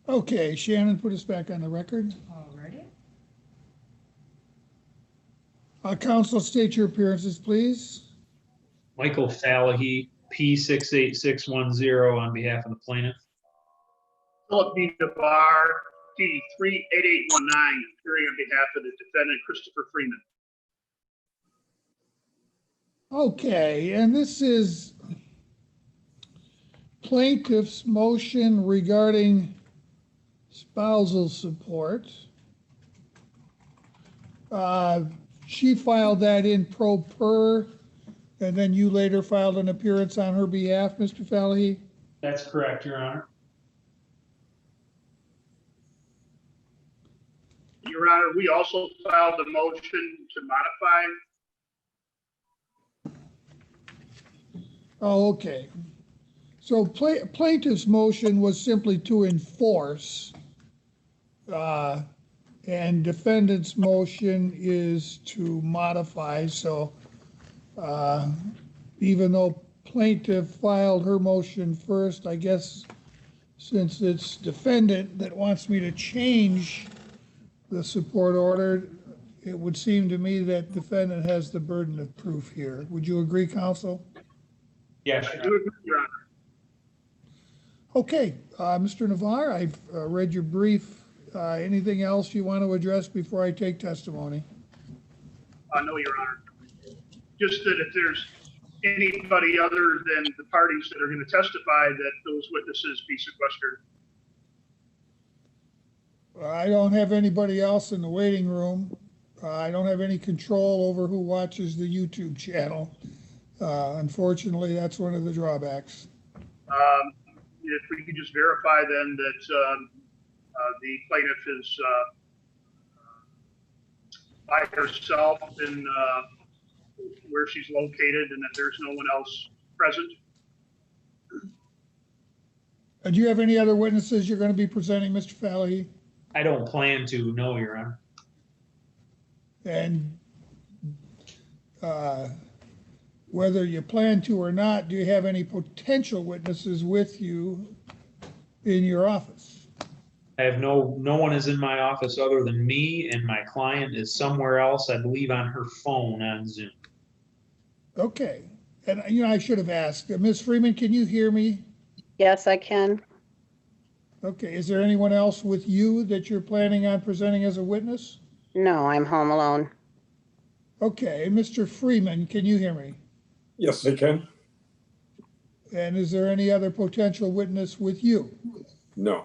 Okay, Shannon, put us back on the record. Alrighty. Counsel, state your appearances, please. Michael Fallahy, P68610 on behalf of the plaintiff. Philip B. DeBar, P38819, appearing on behalf of the defendant, Christopher Freeman. Okay, and this is plaintiff's motion regarding spousal support. She filed that in pro per, and then you later filed an appearance on her behalf, Mr. Fallahy? That's correct, Your Honor. Your Honor, we also filed a motion to modify. Oh, okay. So plaintiff's motion was simply to enforce, and defendant's motion is to modify. So even though plaintiff filed her motion first, I guess since it's defendant that wants me to change the support order, it would seem to me that defendant has the burden of proof here. Would you agree, counsel? Yes, I do agree, Your Honor. Okay, Mr. Navarre, I've read your brief. Anything else you want to address before I take testimony? No, Your Honor. Just that if there's anybody other than the parties that are going to testify, that those witnesses be sequestered. I don't have anybody else in the waiting room. I don't have any control over who watches the YouTube channel. Unfortunately, that's one of the drawbacks. If we could just verify then that the plaintiff is by herself in where she's located and that there's no one else present. Do you have any other witnesses you're going to be presenting, Mr. Fallahy? I don't plan to, no, Your Honor. And whether you plan to or not, do you have any potential witnesses with you in your office? I have no one is in my office other than me, and my client is somewhere else, I believe on her phone on Zoom. Okay. And, I should have asked. Ms. Freeman, can you hear me? Yes, I can. Okay. Is there anyone else with you that you're planning on presenting as a witness? No, I'm home alone. Okay. Mr. Freeman, can you hear me? Yes, I can. And is there any other potential witness with you? No.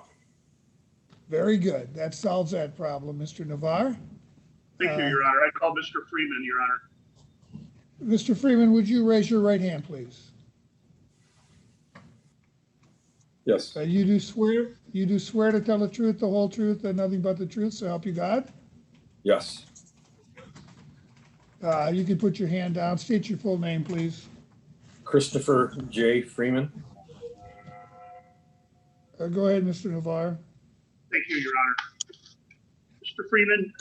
Very good. That solves that problem, Mr. Navarre. Thank you, Your Honor. I call Mr. Freeman, Your Honor. Mr. Freeman, would you raise your right hand, please? Yes. You do swear to tell the truth, the whole truth, and nothing but the truth, so help you God? Yes. You can put your hand down. State your full name, please. Christopher J. Freeman. Go ahead, Mr. Navarre. Thank you, Your Honor. Mr. Freeman,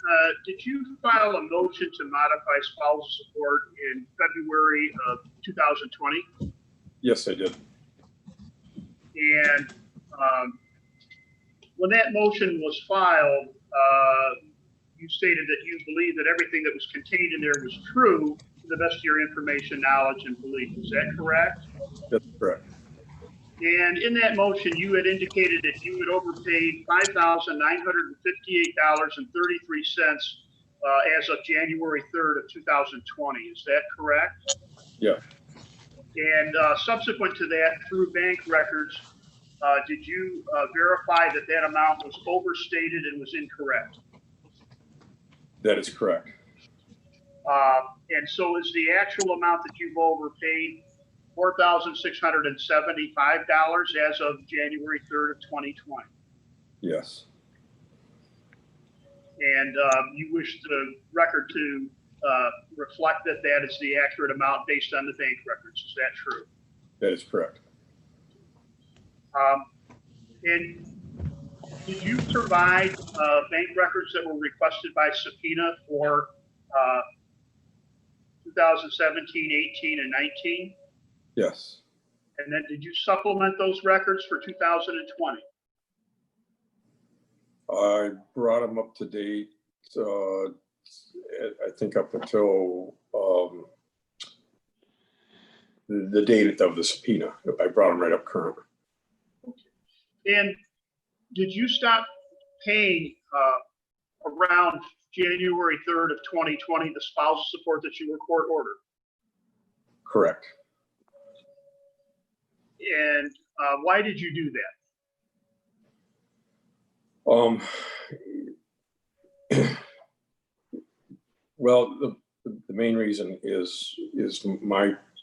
did you file a motion to modify spousal support in February of 2020? Yes, I did. And when that motion was filed, you stated that you believe that everything that was contained in there was true to the best of your information, knowledge, and belief. Is that correct? That's correct. And in that motion, you had indicated that you had overpaid $5,958.33 as of January 3rd of 2020. Is that correct? Yeah. And subsequent to that, through bank records, did you verify that that amount was overstated and was incorrect? That is correct. And so is the actual amount that you've overpaid $4,675 as of January 3rd of 2020? Yes. And you wish the record to reflect that that is the accurate amount based on the bank records. Is that true? That is correct. And did you provide bank records that were requested by subpoena for 2017, 18, and 19? Yes. And then did you supplement those records for 2020? I brought them up to date, I think up until, the date of the subpoena. I brought them right up current. And did you stop paying around January 3rd of 2020 the spousal support that you were court ordered? Correct. And why did you do that? Well, the main reason is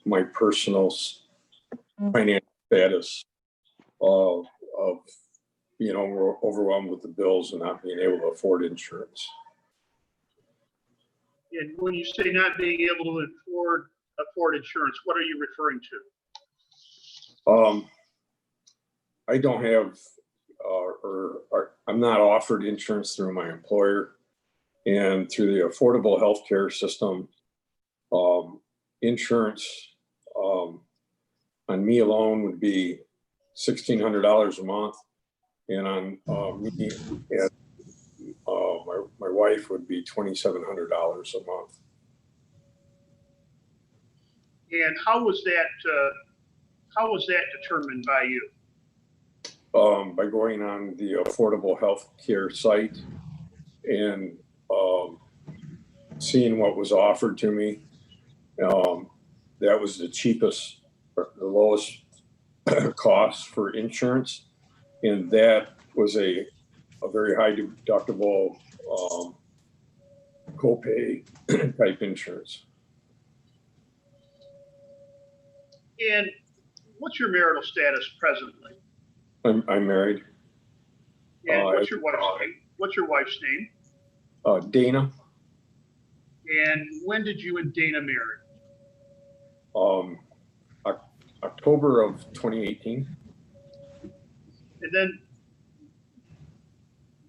my personal financial status of being overwhelmed with the bills and not being able to afford insurance. And when you say not being able to afford insurance, what are you referring to? I don't have, or I'm not offered insurance through my employer, and through the affordable health care system, insurance on me alone would be $1,600 a month, and on me and my wife would be $2,700 a month. And how was that determined by you? By going on the affordable health care site and seeing what was offered to me. That was the cheapest, or the lowest cost for insurance, and that was a very high deductible copay type insurance. And what's your marital status presently? I'm married. And what's your wife's name? What's your wife's name? Dana. And when did you and Dana marry? October of 2018. And then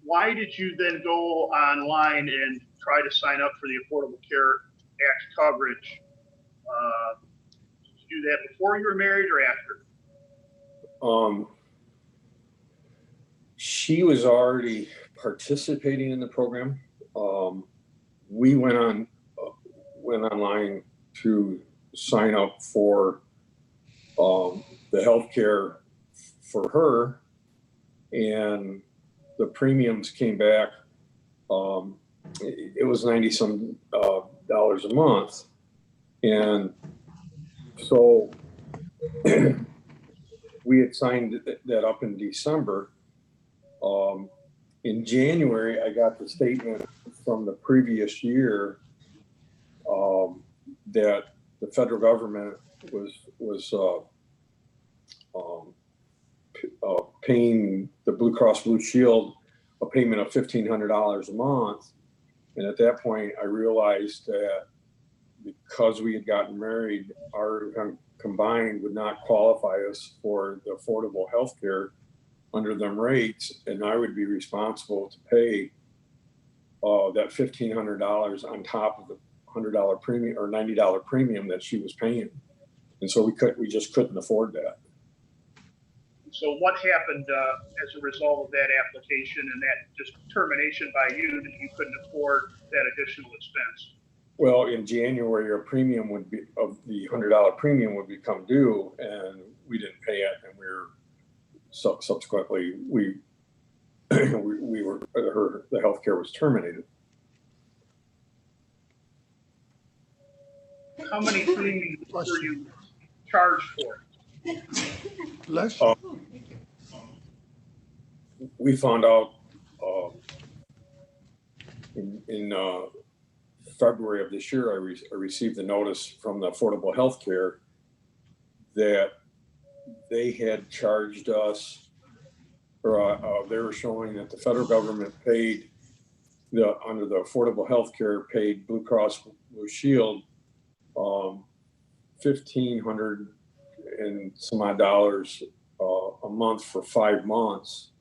why did you then go online and try to sign up for the Affordable Care Act coverage? Did you do that before you were married or after? She was already participating in the program. We went online to sign up for the healthcare for her, and the premiums came back. It was $90-some dollars a month, and so we had signed that up in December. In January, I got the statement from the previous year that the federal government was paying the Blue Cross Blue Shield a payment of $1,500 a month. And at that point, I realized that because we had gotten married, our income combined would not qualify us for the affordable health care under them rates, and I would be responsible to pay that $1,500 on top of the $100 premium or $90 premium that she was paying. And so we just couldn't afford that. So what happened as a result of that application and that just termination by you that you couldn't afford that additional expense? Well, in January, our premium would be of the $100 premium would become due, and we didn't pay it, and we were subsequently we were the healthcare was terminated. How many premiums were you charged for? Bless We found out in February of this year, I received a notice from the Affordable Health Care that they had charged us, or they were showing that the federal government paid under the Affordable Health Care paid Blue Cross Blue Shield $1,500 and some odd dollars a month for 5 months,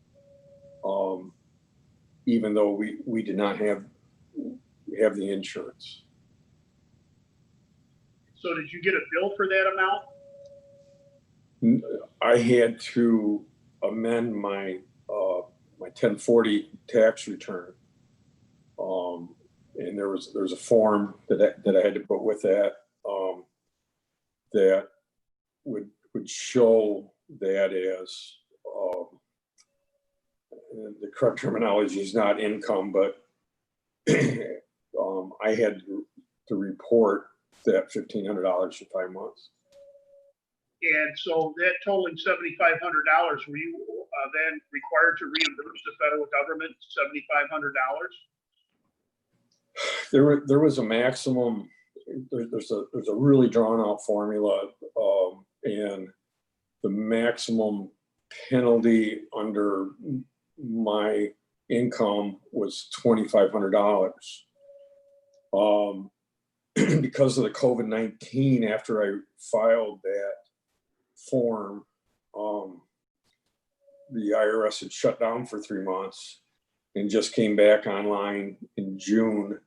even though we did not have the insurance. So did you get a bill for that amount? I had to amend my my 1040 tax return. And there's a form that I had to put with that, that would show that as, the correct terminology is not income, but I had to report that $1,500 for 5 months. And so that totaling $7,500, were you then required to reimburse the federal government $7,500? There was a maximum. There's a really drawn out formula, and the maximum penalty under my income was $2,500. Because of the COVID-19, after I filed that form, the IRS had shut down for 3 months and just came back online in June.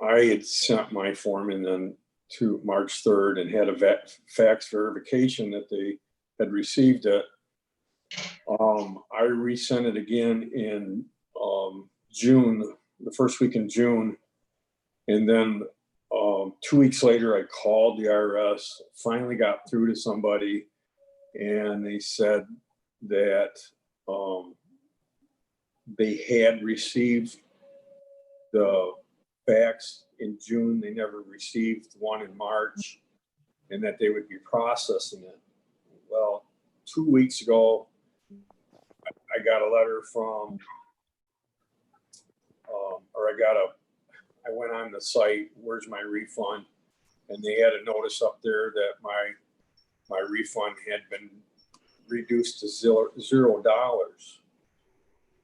I had sent my form in then to March 3rd and had a fax verification that they had received it. I resent it again in June, the first week in June. And then 2 weeks later, I called the IRS, finally got through to somebody, and they said that they had received the fax in June. They never received one in March, and that they would be processing it. Well, 2 weeks ago, I got a letter from, I went on the site, where's my refund? And they had a notice up there that my refund had been reduced to $0.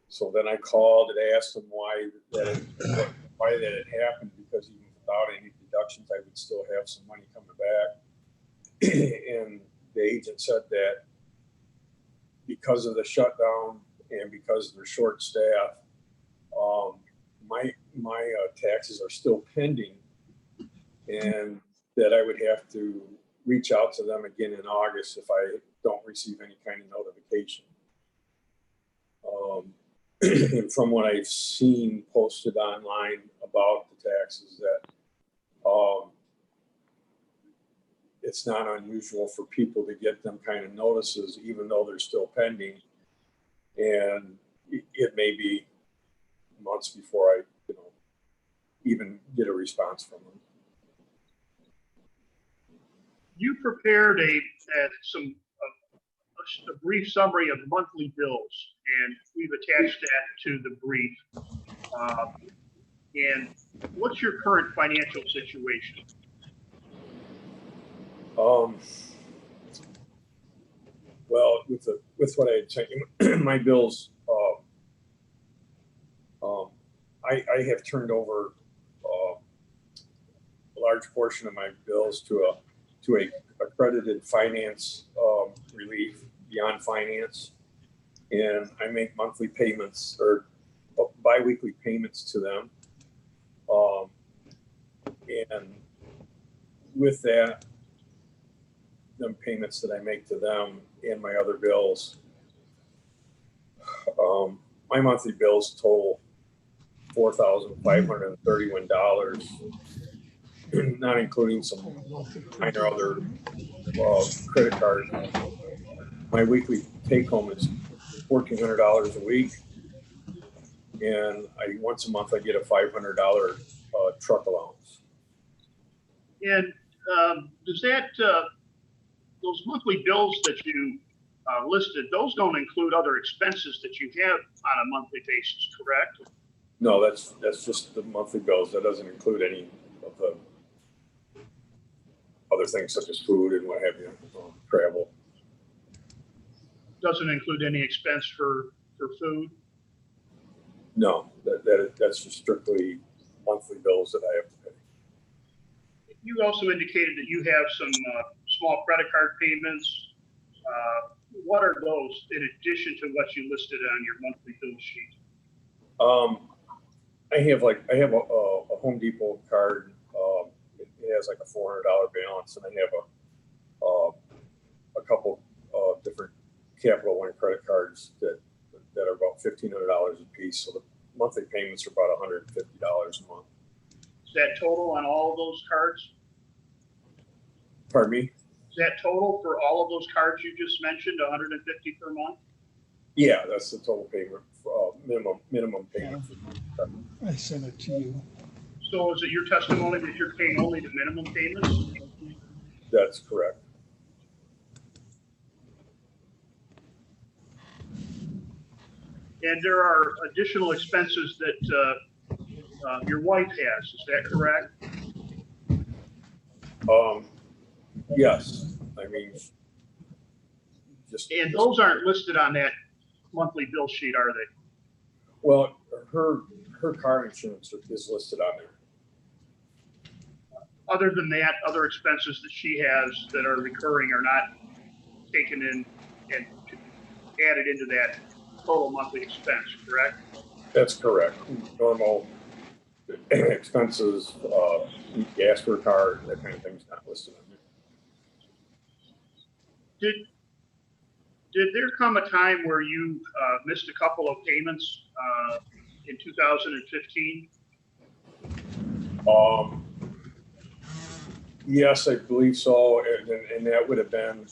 So then I called and asked them why that had happened, because even without any deductions, I would still have some money coming back. And the agent said that because of the shutdown and because they're short staff, my taxes are still pending, and that I would have to reach out to them again in August if I don't receive any kind of notification. And from what I've seen posted online about the taxes, that it's not unusual for people to get them kind of notices even though they're still pending, and it may be months before I even get a response from them. You prepared a brief summary of monthly bills, and we've attached that to the brief. And what's your current financial situation? Well, with what I had sent you, my bills, I have turned over a large portion of my bills to a accredited finance relief, Beyond Finance, and I make monthly payments or biweekly payments to them. And with that, them payments that I make to them and my other bills, my monthly bills total $4,531, not including some minor other credit card. My weekly take home is $1,400 a week, and once a month I get a $500 truck allowance. And does that those monthly bills that you listed, those don't include other expenses that you have on a monthly basis, correct? No, that's just the monthly bills. That doesn't include any of the other things such as food and what have you, travel. Doesn't include any expense for food? No, that's just strictly monthly bills that I have to pay. You also indicated that you have some small credit card payments. What are those in addition to what you listed on your monthly bill sheet? I have a Home Depot card. It has like a $400 balance, and I have a couple different Capital One credit cards that are about $1,500 a piece. So the monthly payments are about $150 a month. Is that total on all of those cards? Pardon me? Is that total for all of those cards you just mentioned, 150 per month? Yeah, that's the total payment, minimum payment. I sent it to you. So is it your testimony that you're paying only the minimum payments? That's correct. And there are additional expenses that your wife has, is that correct? Yes, I mean, And those aren't listed on that monthly bill sheet, are they? well, her car insurance is listed on there. Other than that, other expenses that she has that are recurring are not taken in and added into that total monthly expense, correct? That's correct. Normal expenses, gas for a car, that kind of thing's not listed on there. Did there come a time where you missed a couple of payments in 2015? Yes, I believe so, and that would have been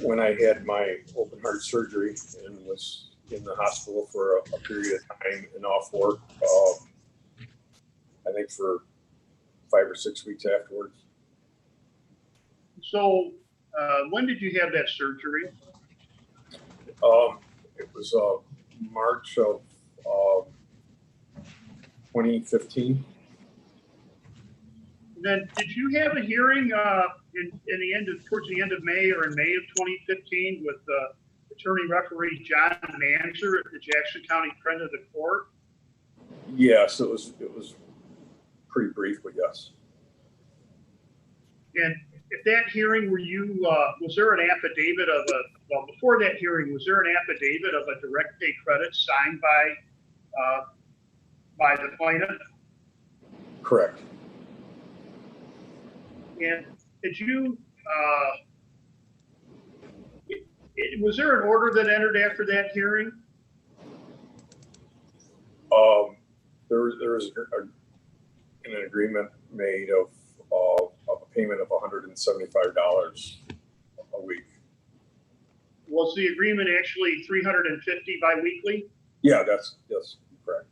when I had my open heart surgery and was in the hospital for a period of time and off work. I think for 5 or 6 weeks afterwards. So when did you have that surgery? It was March of 2015. Then did you have a hearing towards the end of May or in May of 2015 with attorney referee John Manzer at the Jackson County Friend of the Court? Yes, it was pretty brief, but yes. And at that hearing, was there an affidavit before that hearing, was there an affidavit of a direct pay credit signed by the plaintiff? Correct. And did you, was there an order that entered after that hearing? There was an agreement made of a payment of $175 a week. Was the agreement actually $350 biweekly? Yeah, that's correct.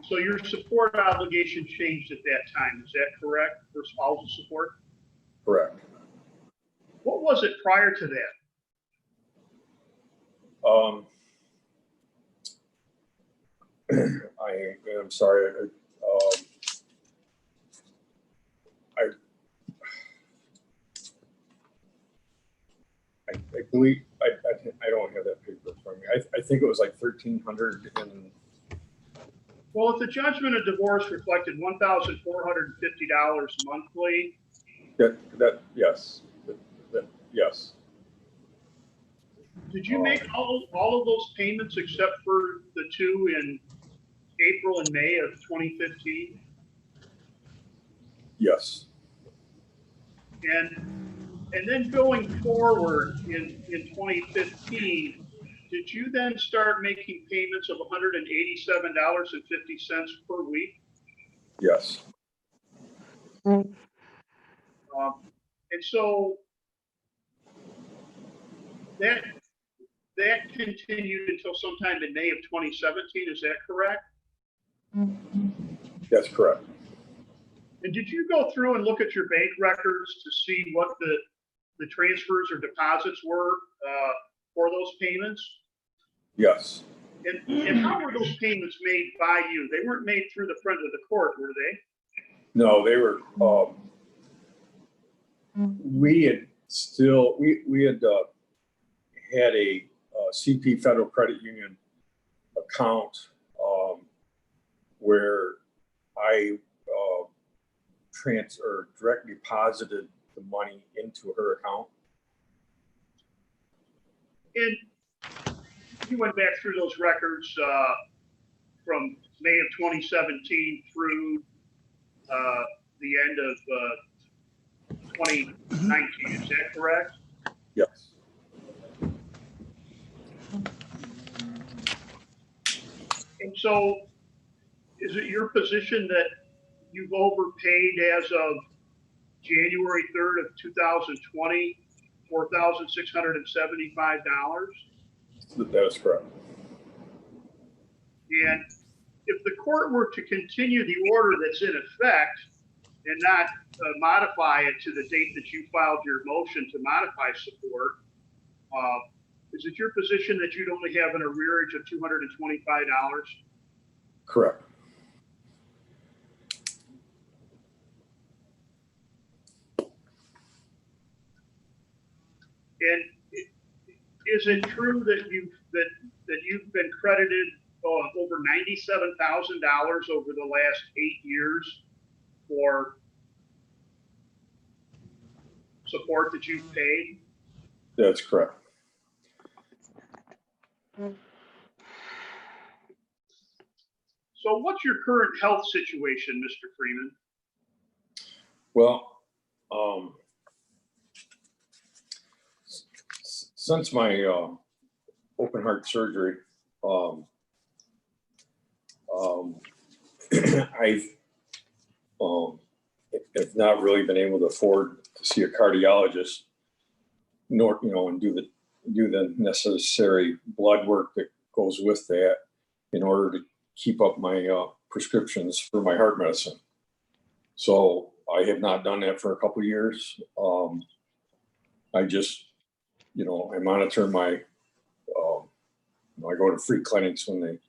So your support obligation changed at that time, is that correct, for spousal support? Correct. What was it prior to that? I'm sorry. I believe I don't have that paper for me. I think it was like 1,300 and. Well, if the judgment of divorce reflected $1,450 monthly. Yes. Yes. Did you make all of those payments except for the two in April and May of 2015? Yes. And then going forward in 2015, did you then start making payments of $187.50 per week? Yes. And so that continued until sometime in May of 2017, is that correct? That's correct. And did you go through and look at your bank records to see what the transfers or deposits were for those payments? Yes. And how were those payments made by you? They weren't made through the Friend of the Court, were they? No, they were. We had had a CP Federal Credit Union account where I direct deposited the money into her account. And you went back through those records from May of 2017 through the end of 2019, is that correct? Yes. And so is it your position that you've overpaid as of January 3rd of 2020, $4,675? That is correct. And if the court were to continue the order that's in effect and not modify it to the date that you filed your motion to modify support, is it your position that you'd only have an arrearage of $225? Correct. And is it true that you've been credited over $97,000 over the last 8 years for support that you've paid? That's correct. So what's your current health situation, Mr. Freeman? Well, since my open heart surgery, I've have not really been able to afford to see a cardiologist, nor and do the necessary blood work that goes with that in order to keep up my prescriptions for my heart medicine. So I have not done that for a couple of years. I just, I monitor my, I go to free clinics when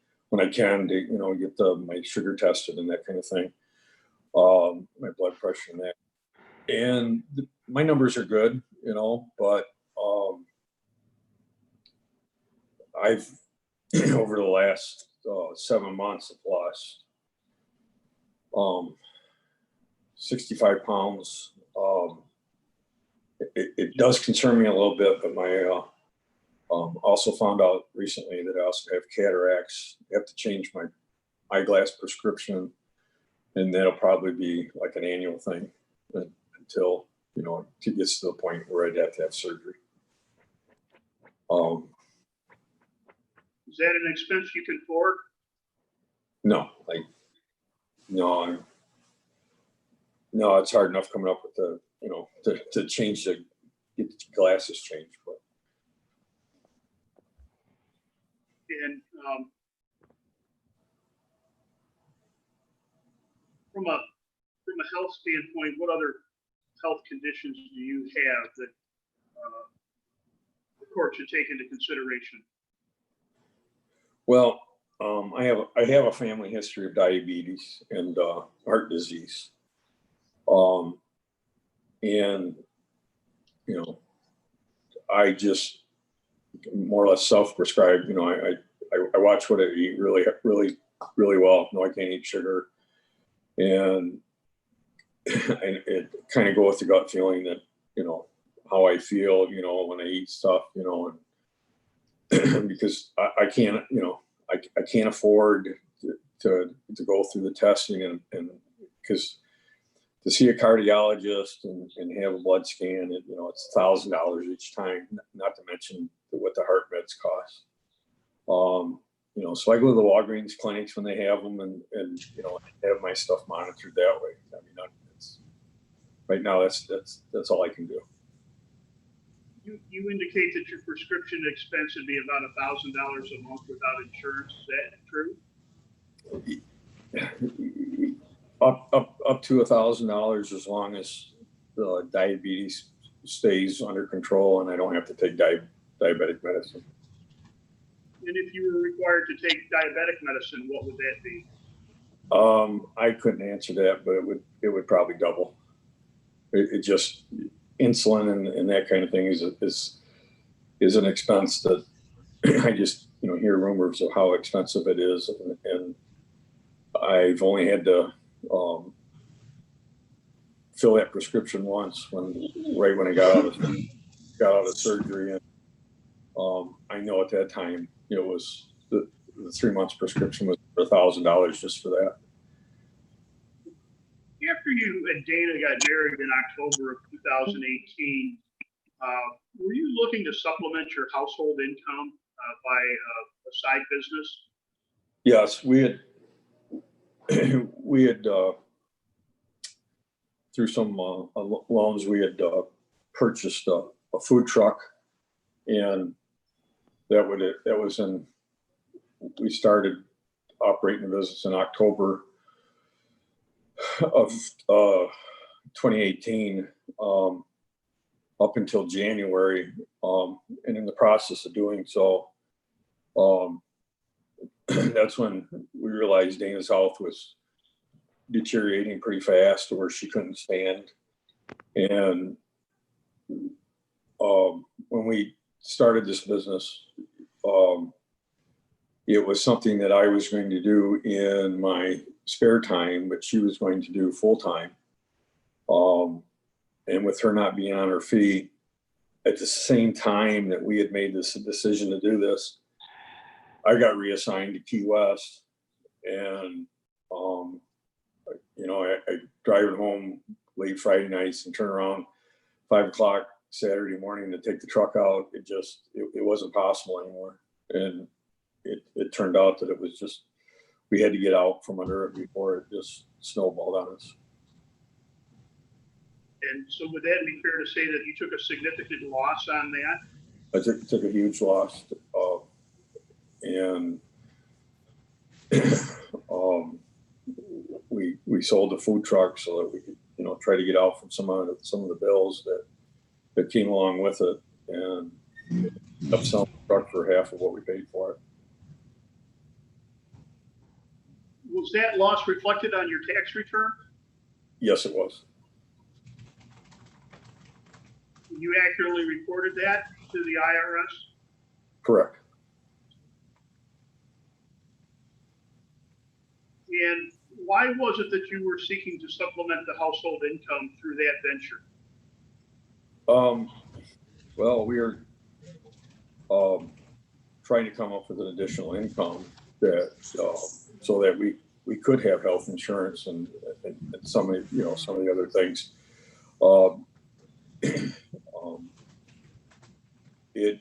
I can to, get my sugar tested and that kind of thing, my blood pressure and that. And my numbers are good, but I've, over the last 7 months, I've lost 65 pounds. It does concern me a little bit, but my also found out recently that I also have cataracts. I have to change my eyeglass prescription, and that'll probably be like an annual thing until it gets to the point where I'd have to have surgery. Is that an expense you can afford? No, no, it's hard enough coming up with the, to change get the glasses changed. But And from a health standpoint, what other health conditions do you have that the court should take into consideration? well, I have a family history of diabetes and heart disease, and I just more or less self-prescribed. I watch what I eat really well. No, I can't eat sugar, and it kind of go with the gut feeling that how I feel when I eat stuff, and because I can't I can't afford to go through the testing and because to see a cardiologist and have a blood scan, it's $1,000 each time, not to mention what the heart meds cost. So I go to the Walgreens clinics when they have them and have my stuff monitored that way. I mean, right now that's all I can do. You indicate that your prescription expense would be about $1,000 a month without insurance. Is that true? Up to $1,000 as long as the diabetes stays under control and I don't have to take diabetic medicine. And if you were required to take diabetic medicine, what would that be? I couldn't answer that, but it would probably double. It just insulin and that kind of thing is an expense that I just hear rumors of how expensive it is, and I've only had to fill that prescription once right when I got out of surgery, and I know at that time it was the 3 months prescription was $1,000 just for that. After you and Dana got married in October of 2018, were you looking to supplement your household income by a side business? Yes, we had we had through some loans we had purchased a food truck, and we started operating the business in October of 2018, up until January, and in the process of doing so, that's when we realized Dana's health was deteriorating pretty fast to where she couldn't stand. And when we started this business, it was something that I was going to do in my spare time, but she was going to do full time. And with her not being on her feet, at the same time that we had made this decision to do this, I got reassigned to Key West, and I drive home late Friday nights and turn around 5 o'clock Saturday morning to take the truck out. It wasn't possible anymore, and it turned out that it was just, we had to get out from under it before it just snowballed on us. And so would that be fair to say that you took a significant loss on that? I took a huge loss, and we sold the food truck so that we could, try to get out from some of the bills that came along with it, and up selling the truck for half of what we paid for it. Was that loss reflected on your tax return? Yes, it was. You accurately reported that to the IRS? Correct. And why was it that you were seeking to supplement the household income through that venture? Well, we were trying to come up with an additional income that so that we could have health insurance and some of the other things. It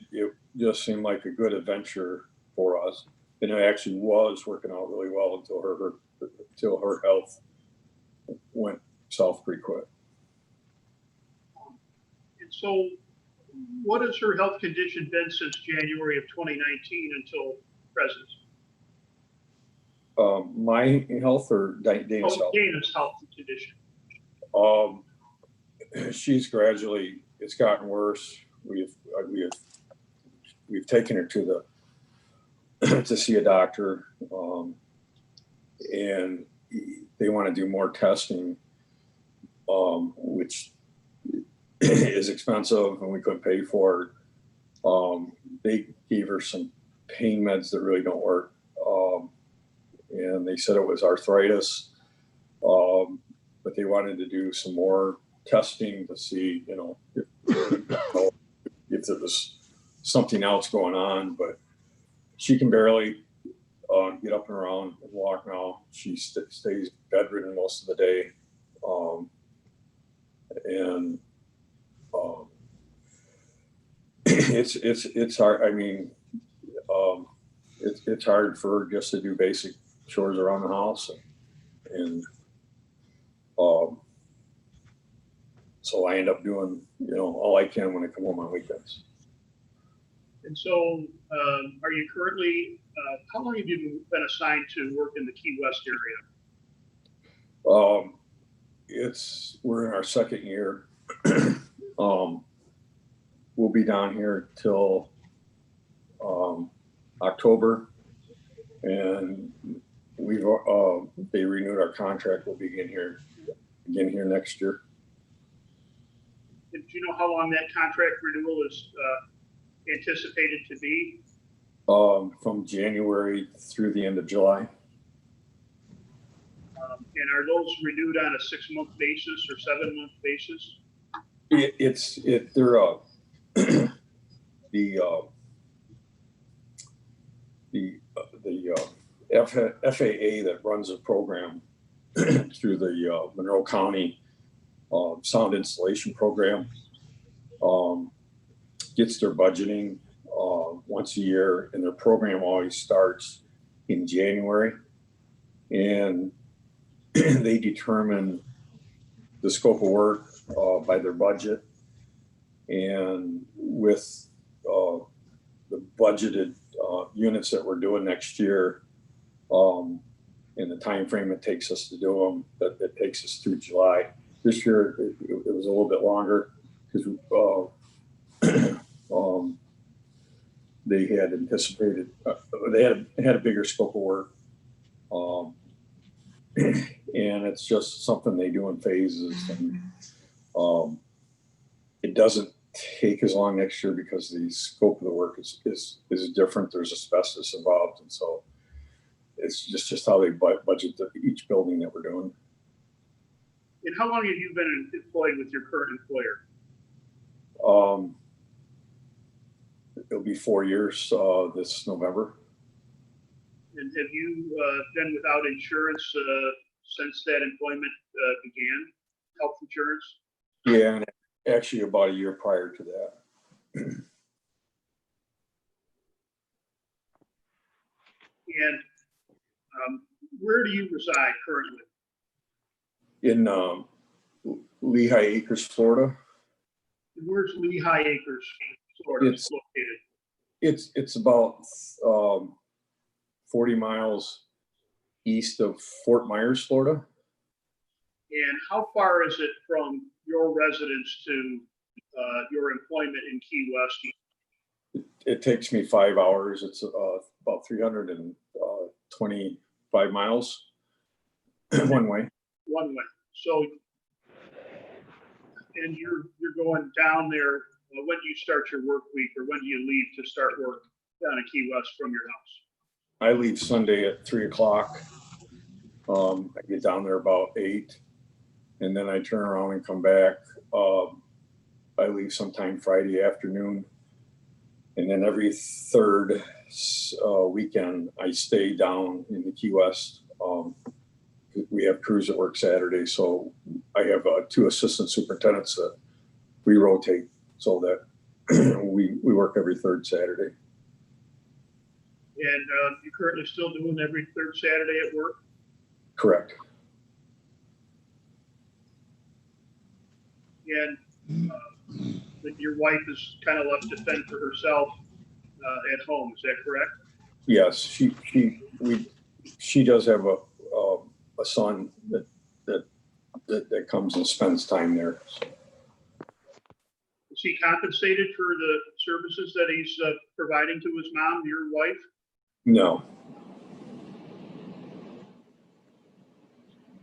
just seemed like a good adventure for us, and it actually was working out really well until her health went south pretty quick. And so what has her health condition been since January of 2019 until present? My health or Dana's health? Dana's health condition. It's gotten worse. We've taken her to to see a doctor, and they want to do more testing, which is expensive, and we couldn't pay for it. They gave her some pain meds that really don't work, and they said it was arthritis, but they wanted to do some more testing to see, if there was something else going on. But she can barely get up and around and walk now. She stays bedridden most of the day, and it's hard. I mean, it's hard for her just to do basic chores around the house, and so I end up doing all I can when I come home on weekends. And so, are you currently? How long have you been assigned to work in the Key West area? We're in our second year. We'll be down here till October, and they renewed our contract. We'll begin here next year. And do you know how long that contract renewal is anticipated to be? From January through the end of July. And are those renewed on a 6-month basis or 7-month basis? The FAA that runs the program through the Monroe County sound installation program. Gets their budgeting once a year, and their program always starts in January. And they determine the scope of work by their budget. And with the budgeted units that we're doing next year, in the time frame it takes us to do them, that takes us through July. This year it was a little bit longer because they had anticipated they had a bigger scope of work, and it's just something they do in phases, and it doesn't take as long next year because the scope of the work is different. There's asbestos involved, and so it's just how they budget each building that we're doing. And how long have you been employed with your current employer? It'll be 4 years this November. And have you been without insurance since that employment began, health insurance? Yeah, and actually about a year prior to that. And where do you reside currently? In Lehigh Acres, Florida. Where's Lehigh Acres, Florida, It's located? It's about 40 miles east of Fort Myers, Florida. And how far is it from your residence to your employment in Key West? It takes me 5 hours. It's about 325 miles one way. One way. So, and you're going down there. When do you start your work week, or when do you leave to start work down in Key West from your house? I leave Sunday at 3 o'clock. I get down there about 8, and then I turn around and come back. I leave sometime Friday afternoon, and then every third weekend I stay down in the Key West. We have crews that work Saturday, so I have 2 assistant superintendents that we rotate so that we work every third Saturday. And you're currently still doing every third Saturday at work? Correct. And that your wife is kind of left to fend for herself at home, is that correct? Yes, she does have a son that comes and spends time there. So. Is he compensated for the services that he's providing to his mom, your wife? No.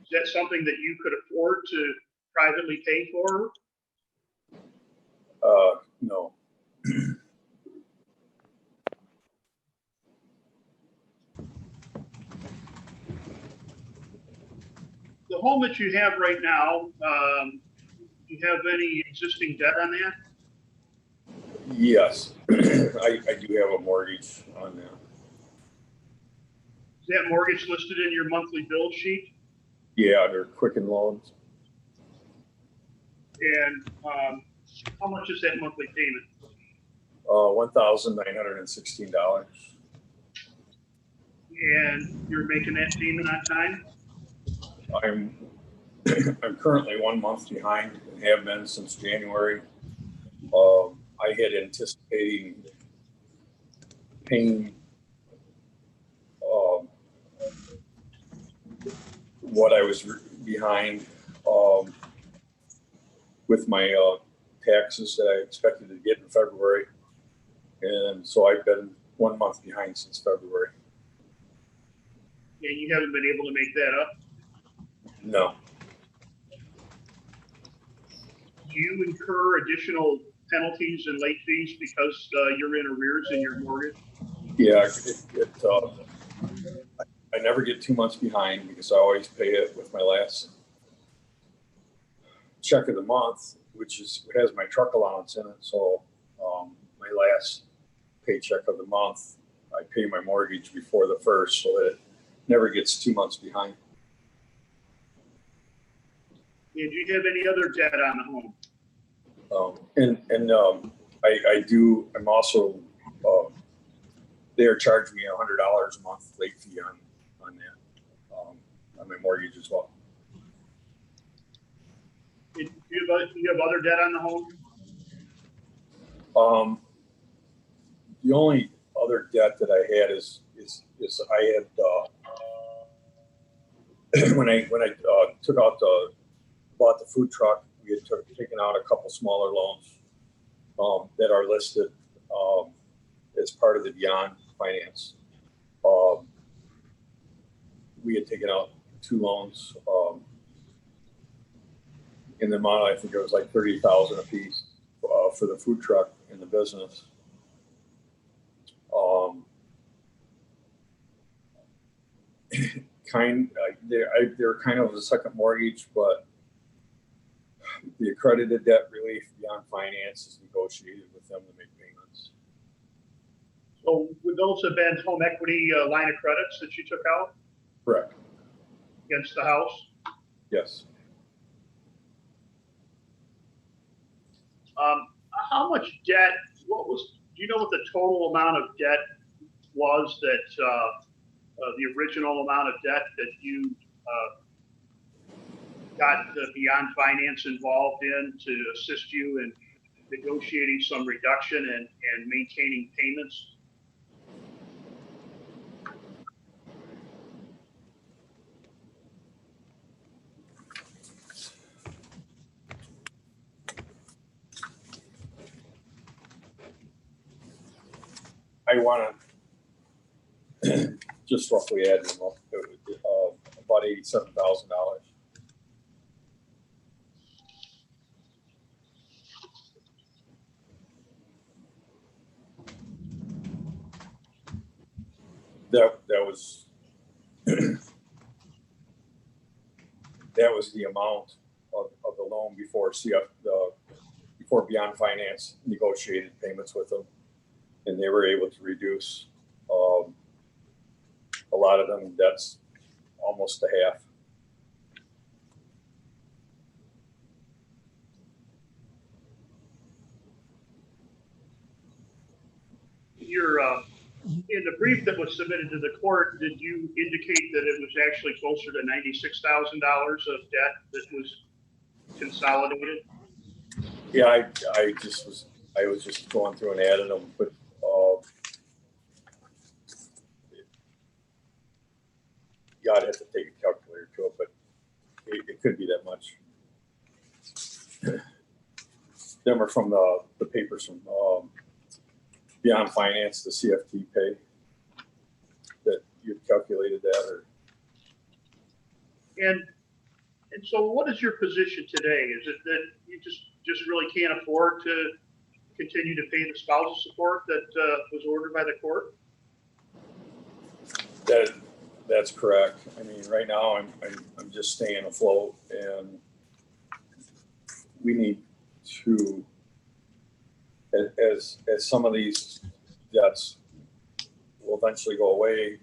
Is that something that you could afford to privately pay for? No. The home that you have right now, do you have any existing debt on that? Yes, I do have a mortgage on that. Is that mortgage listed in your monthly bill sheet? Yeah, they're Quicken loans. And how much is that monthly payment? $1,916. And you're making that payment on time? I'm currently 1 month behind and have been since January. I had anticipating paying what I was behind with my taxes that I expected to get in February. And so I've been 1 month behind since February. And you haven't been able to make that up? No. Do you incur additional penalties and late fees because you're in arrears in your mortgage? Yeah, I never get 2 months behind because I always pay it with my last check of the month, which has my truck allowance in it. So my last paycheck of the month, I pay my mortgage before the first, so that it never gets 2 months behind. do you have any other debt on the home? I do, I'm also, they are charging me $100 a month late fee on that, on my mortgage as well. Do you have other debt on the home? The only other debt that I had is I had, when I took out bought the food truck, we had taken out a couple smaller loans, that are listed, as part of the Beyond Finance. We had taken out 2 loans, in the amount, I think it was like 30,000 a piece, for the food truck in the business. They're kind of a second mortgage, but the accredited debt relief Beyond Finance is negotiated with them to make payments. So would those have been home equity line of credits that you took out Correct. against the house? Yes. How much debt, do you know what the total amount of debt was that, the original amount of debt that you got Beyond Finance involved in to assist you in negotiating some reduction and maintaining payments? I want to just roughly add them up, about $87,000. That was that was the amount of the loan before before Beyond Finance negotiated payments with them, and they were able to reduce a lot of them. That's almost a half. In the brief that was submitted to the court, did you indicate that it was actually closer to $96,000 of debt that was consolidated? Yeah, I was just going through and adding them, but yeah, I'd have to take a calculator to it, but it could be that much. Them are from the papers from Beyond Finance, the CFT pay that you calculated that, or And so what is your position today? Is it that you just really can't afford to continue to pay the spousal support that was ordered by the court? that's correct. I mean, right now I'm just staying afloat, and we need to, as some of these debts will eventually go away,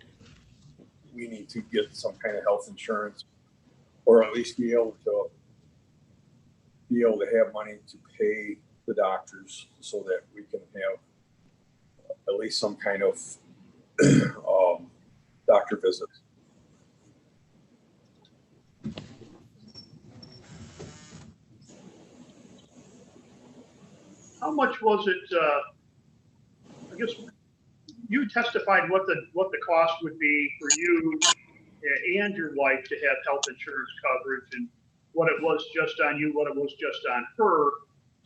we need to get some kind of health insurance, or at least be able to have money to pay the doctors, so that we can have at least some kind of doctor visits. How much was it? I guess you testified what the cost would be for you and your wife to have health insurance coverage, and what it was just on you, what it was just on her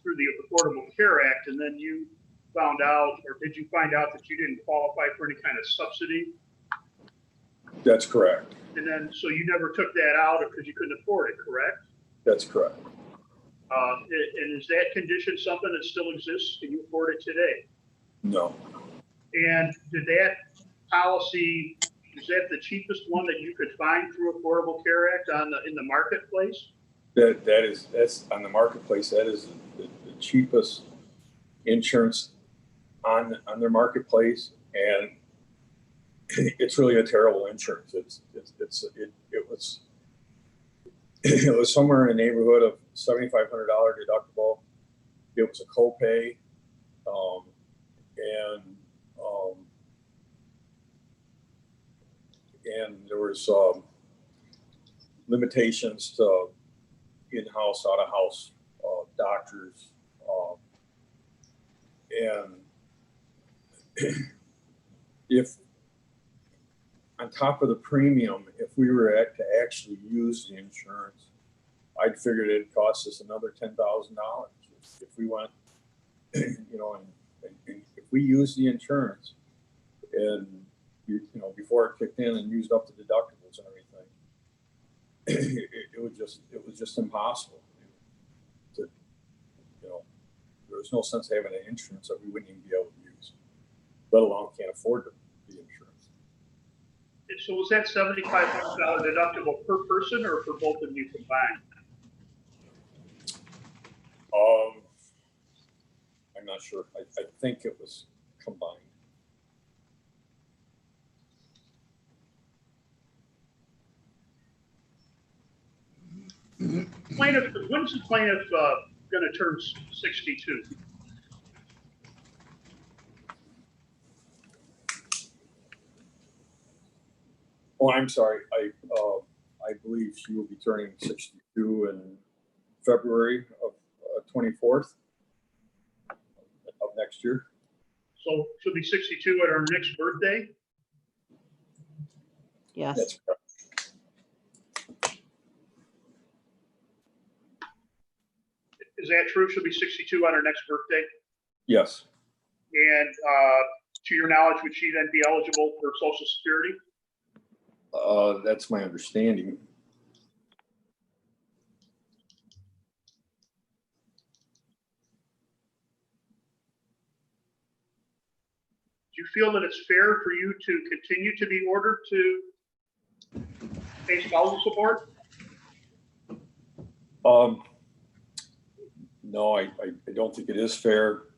through the Affordable Care Act, and then you found out, or did you find out that you didn't qualify for any kind of subsidy? That's correct. And then, so you never took that out because you couldn't afford it, correct? That's correct. And is that condition something that still exists? Can you afford it today? No. And did that policy, is that the cheapest one that you could find through Affordable Care Act in the marketplace? That's on the marketplace. That is the cheapest insurance on their marketplace, and it's really a terrible insurance. It was it was somewhere in the neighborhood of $7,500 deductible. It was a copay, and there was limitations to in-house, out-of-house doctors, and if on top of the premium, if we were to actually use the insurance, I'd figured it'd cost us another $10,000 if we went, and if we used the insurance and before it kicked in and used up the deductibles and everything, it was just impossible. There was no sense having an insurance that we wouldn't even be able to use, let alone can't afford the insurance. So was that $7,500 deductible per person or for both of you combined? I'm not sure. I think it was combined. When's the plaintiff going to turn 62? Oh, I'm sorry. I believe she will be turning 62 in February of 24th of next year. So she'll be 62 at her next birthday? Yes. That's correct. Is that true? She'll be 62 on her next birthday? Yes. And to your knowledge, would she then be eligible for Social Security? That's my understanding. Do you feel that it's fair for you to continue to be ordered to pay spousal support? No, I don't think it is fair.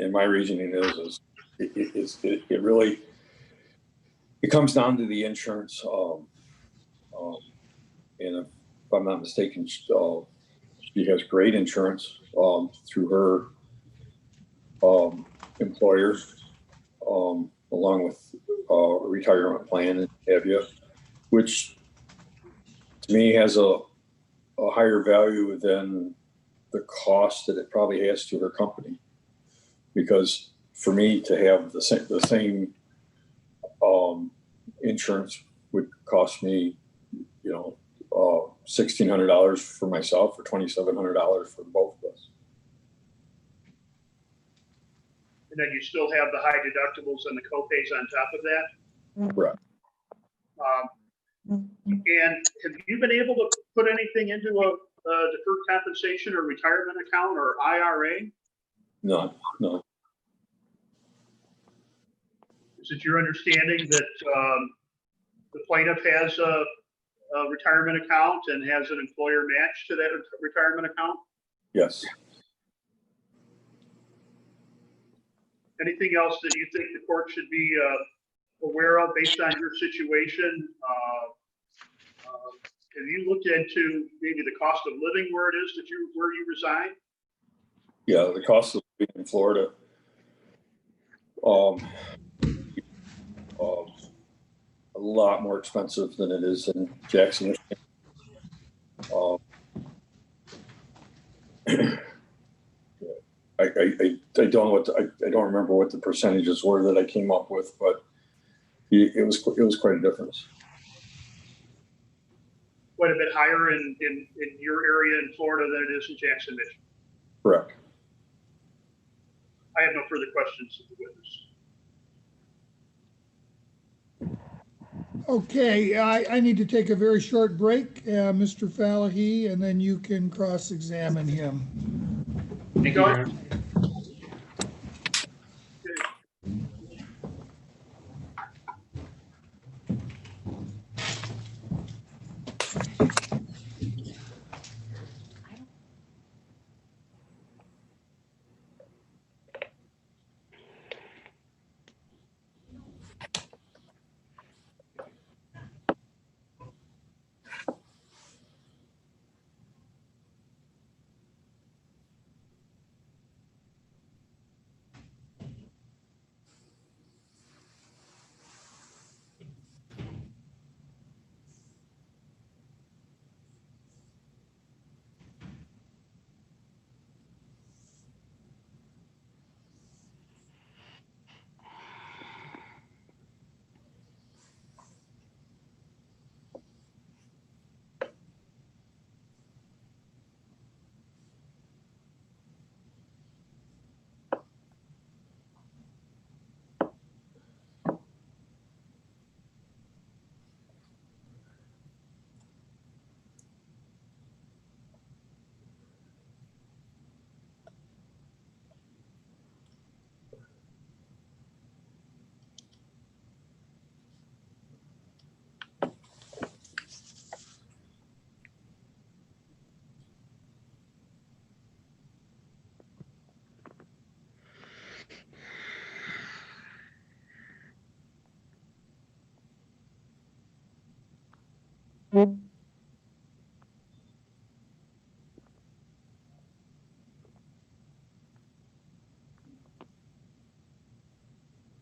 And my reasoning is it really comes down to the insurance. And if I'm not mistaken, she has great insurance through her employer, along with a retirement plan and have you, which to me has a higher value than the cost that it probably has to her company. Because for me to have the same insurance would cost me, $1,600 for myself or $2,700 for both of us. And then you still have the high deductibles and the copays on top of that? Correct. And have you been able to put anything into a deferred compensation or retirement account or IRA? No. Is it your understanding that the plaintiff has a retirement account and has an employer match to that retirement account? Yes. Anything else that you think the court should be aware of based on your situation? Have you looked into maybe the cost of living where it is where you reside? Yeah, the cost of living in Florida, a lot more expensive than it is in Jackson, Michigan. I don't know I don't remember what the percentages were that I came up with, but it was quite a difference. Quite a bit higher in your area in Florida than it is in Jackson, Michigan. Correct. I have no further questions of the witness. Okay, I need to take a very short break, Mr. Fallahy, and then you can cross-examine him. Thank you, John.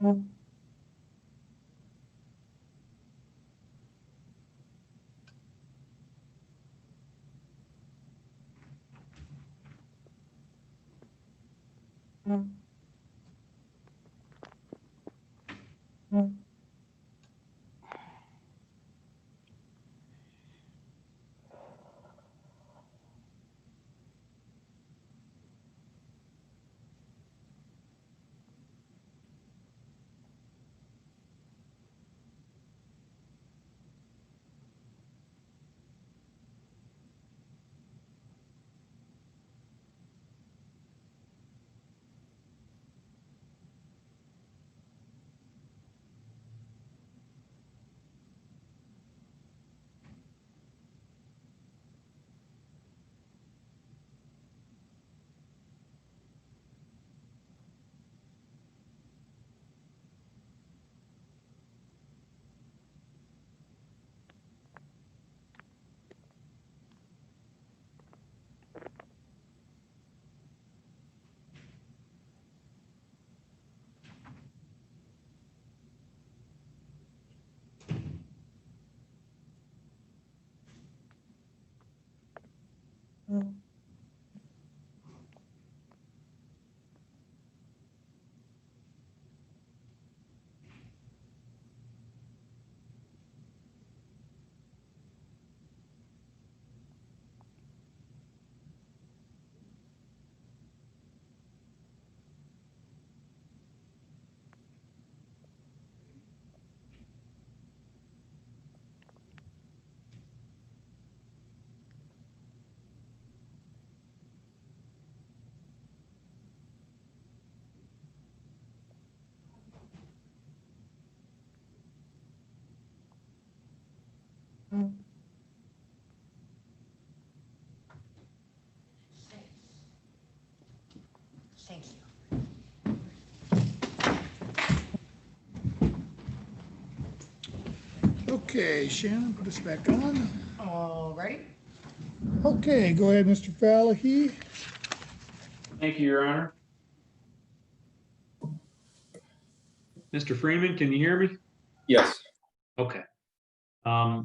Thank you. Okay, Shannon, put us back on. All right. Okay, go ahead, Mr. Falahy. Thank you, Your Honor. Mr. Freeman, can you hear me? Yes. Okay.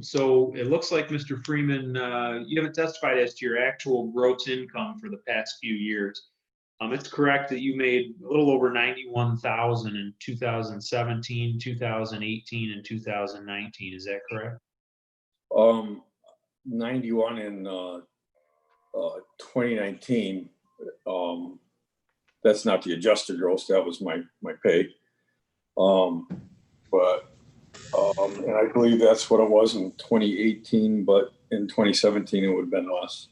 So it looks like, Mr. Freeman, you haven't testified as to your actual gross income for the past few years. It's correct that you made a little over 91,000 in 2017, 2018, and 2019. Is that correct? 91 in 2019. That's not the adjusted gross. That was my pay. And I believe that's what it was in 2018, but in 2017 it would have been less.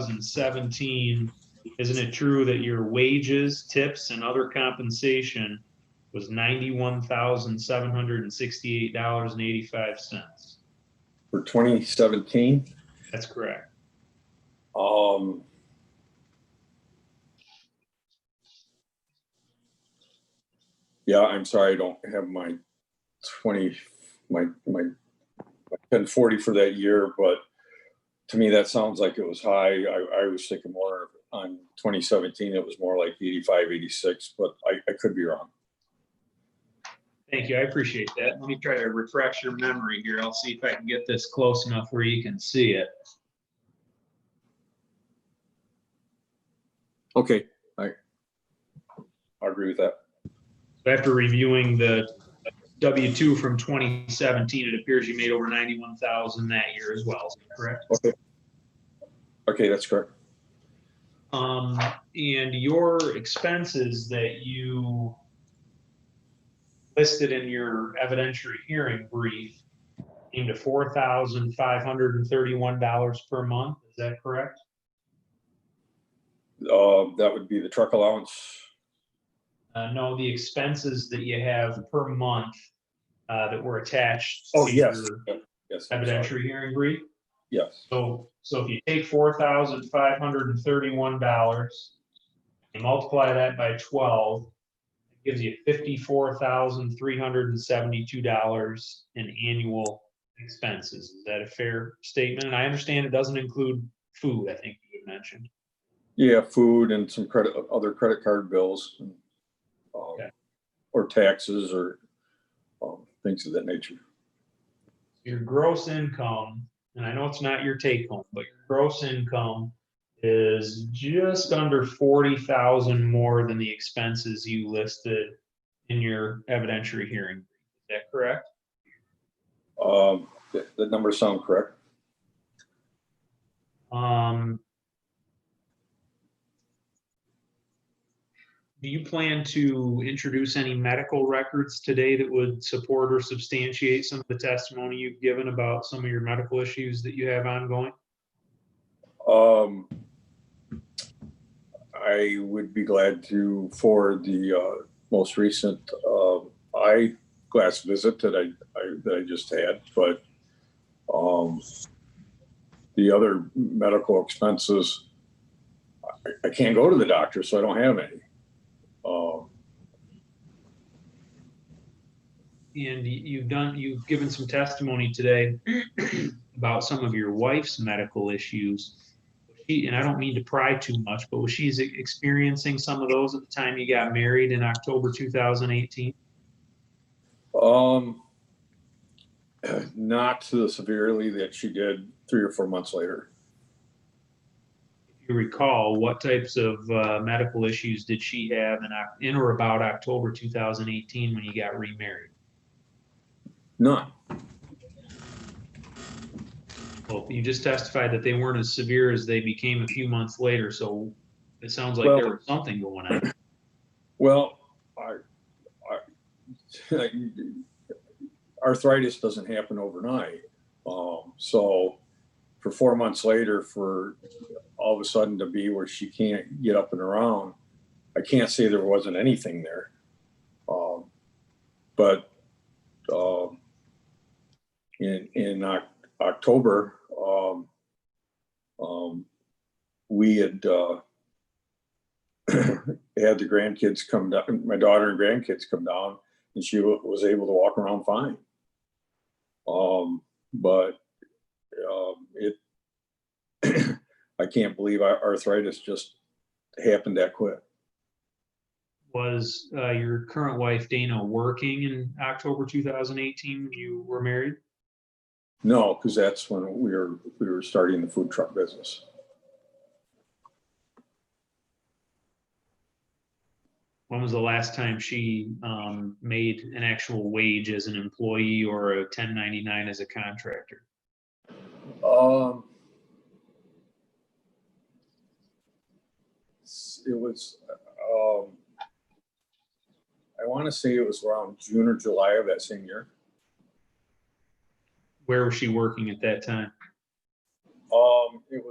2017, isn't it true that your wages, tips, and other compensation was $91,768.85? For 2017, That's correct. yeah, I'm sorry, I don't have my 1040 for that year, but to me, that sounds like it was high. I was thinking more on 2017, it was more like 85, 86, but I could be wrong. Thank you. I appreciate that. Let me try to refresh your memory here. I'll see if I can get this close enough where you can see it. Okay, I agree with that. After reviewing the W-2 from 2017, it appears you made over 91,000 that year as well. Is that correct? Okay, that's correct. And your expenses that you listed in your evidentiary hearing brief came to $4,531 per month. Is that correct? That would be the truck allowance. No, the expenses that you have per month that were attached Oh, to yes. your Yes. evidentiary hearing brief. Yes. So if you take $4,531 and multiply that by 12, it gives you $54,372 in annual expenses. Is that a fair statement? And I understand it doesn't include food, I think you had mentioned. Yeah, food and some other credit card bills, and, Okay. or taxes or things of that nature. Your gross income, and I know it's not your take home, but your gross income is just under 40,000 more than the expenses you listed in your evidentiary hearing. Is that correct? The numbers sound correct. Do you plan to introduce any medical records today that would support or substantiate some of the testimony you've given about some of your medical issues that you have ongoing? I would be glad to forward the most recent eyeglass visit that I just had, but the other medical expenses, I can't go to the doctor, so I don't have any. And you've given some testimony today about some of your wife's medical issues. And I don't mean to pry too much, but was she experiencing some of those at the time you got married in October 2018? Not to the severely that she did 3 or 4 months later. If you recall, what types of medical issues did she have in or about October 2018 when you got remarried? None. Well, you just testified that they weren't as severe as they became a few months later, so it sounds like Well, there was something going on. Well, arthritis doesn't happen overnight. So for 4 months later, for all of a sudden to be where she can't get up and around, I can't say there wasn't anything there. But in October, we had had the grandkids come down, my daughter and grandkids come down, and she was able to walk around fine. But it, I can't believe arthritis just happened that quick. Was your current wife, Dana, working in October 2018 when you were married? No, because that's when we were starting the food truck business. When was the last time she made an actual wage as an employee or a 1099 as a contractor? It was, I want to say it was around June or July of that same year. Where was she working at that time? It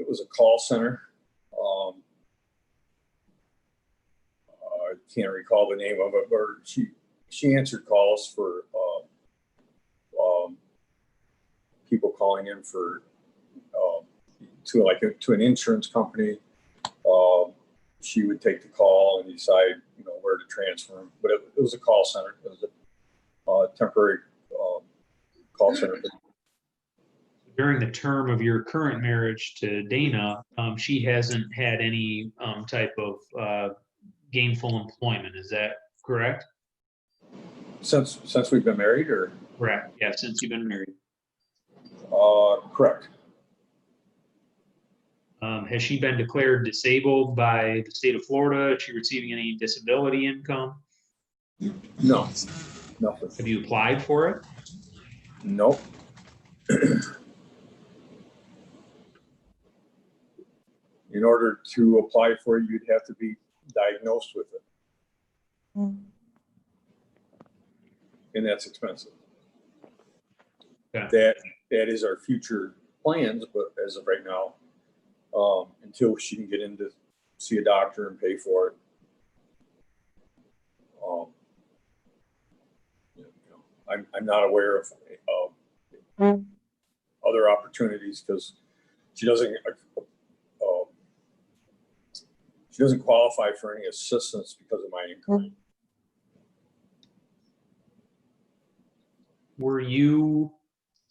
was a call center. I can't recall the name of it, but she answered calls for people calling in for to an insurance company. She would take the call and decide, where to transfer them. But it was a call center. It was a temporary call center. During the term of your current marriage to Dana, she hasn't had any type of gainful employment. Is that correct? Since we've been married, or? Correct. Yeah, since you've been married. Correct. Has she been declared disabled by the state of Florida? Is she receiving any disability income? No, nothing. Have you applied for it? Nope. In order to apply for it, you'd have to be diagnosed with it. And that's expensive. Okay. That is our future plans, but as of right now, until she can get in to see a doctor and pay for it, I'm not aware of other opportunities, because she doesn't qualify for any assistance because of my income. Were you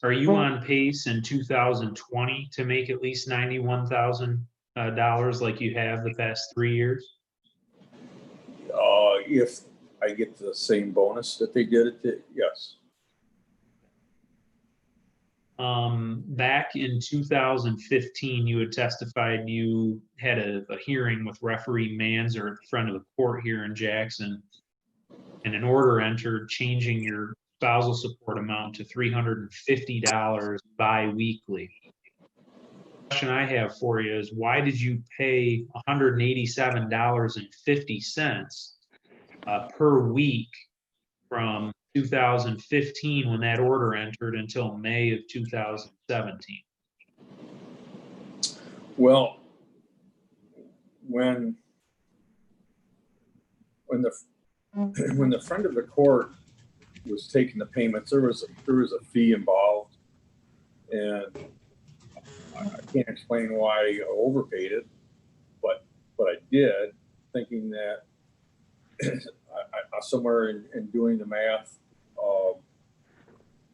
are you on pace in 2020 to make at least $91,000 like you have the past 3 years? If I get the same bonus that they did, yes. Back in 2015, you had testified you had a hearing with referee Manzer in front of the court here in Jackson, and an order entered changing your spousal support amount to $350 bi-weekly. The question I have for you is, why did you pay $187.50 per week from 2015 when that order entered until May of 2017? Well, when the when the friend of the court was taking the payments, there was a fee involved, and I can't explain why I overpaid it, but I did, thinking that I somewhere in doing the math,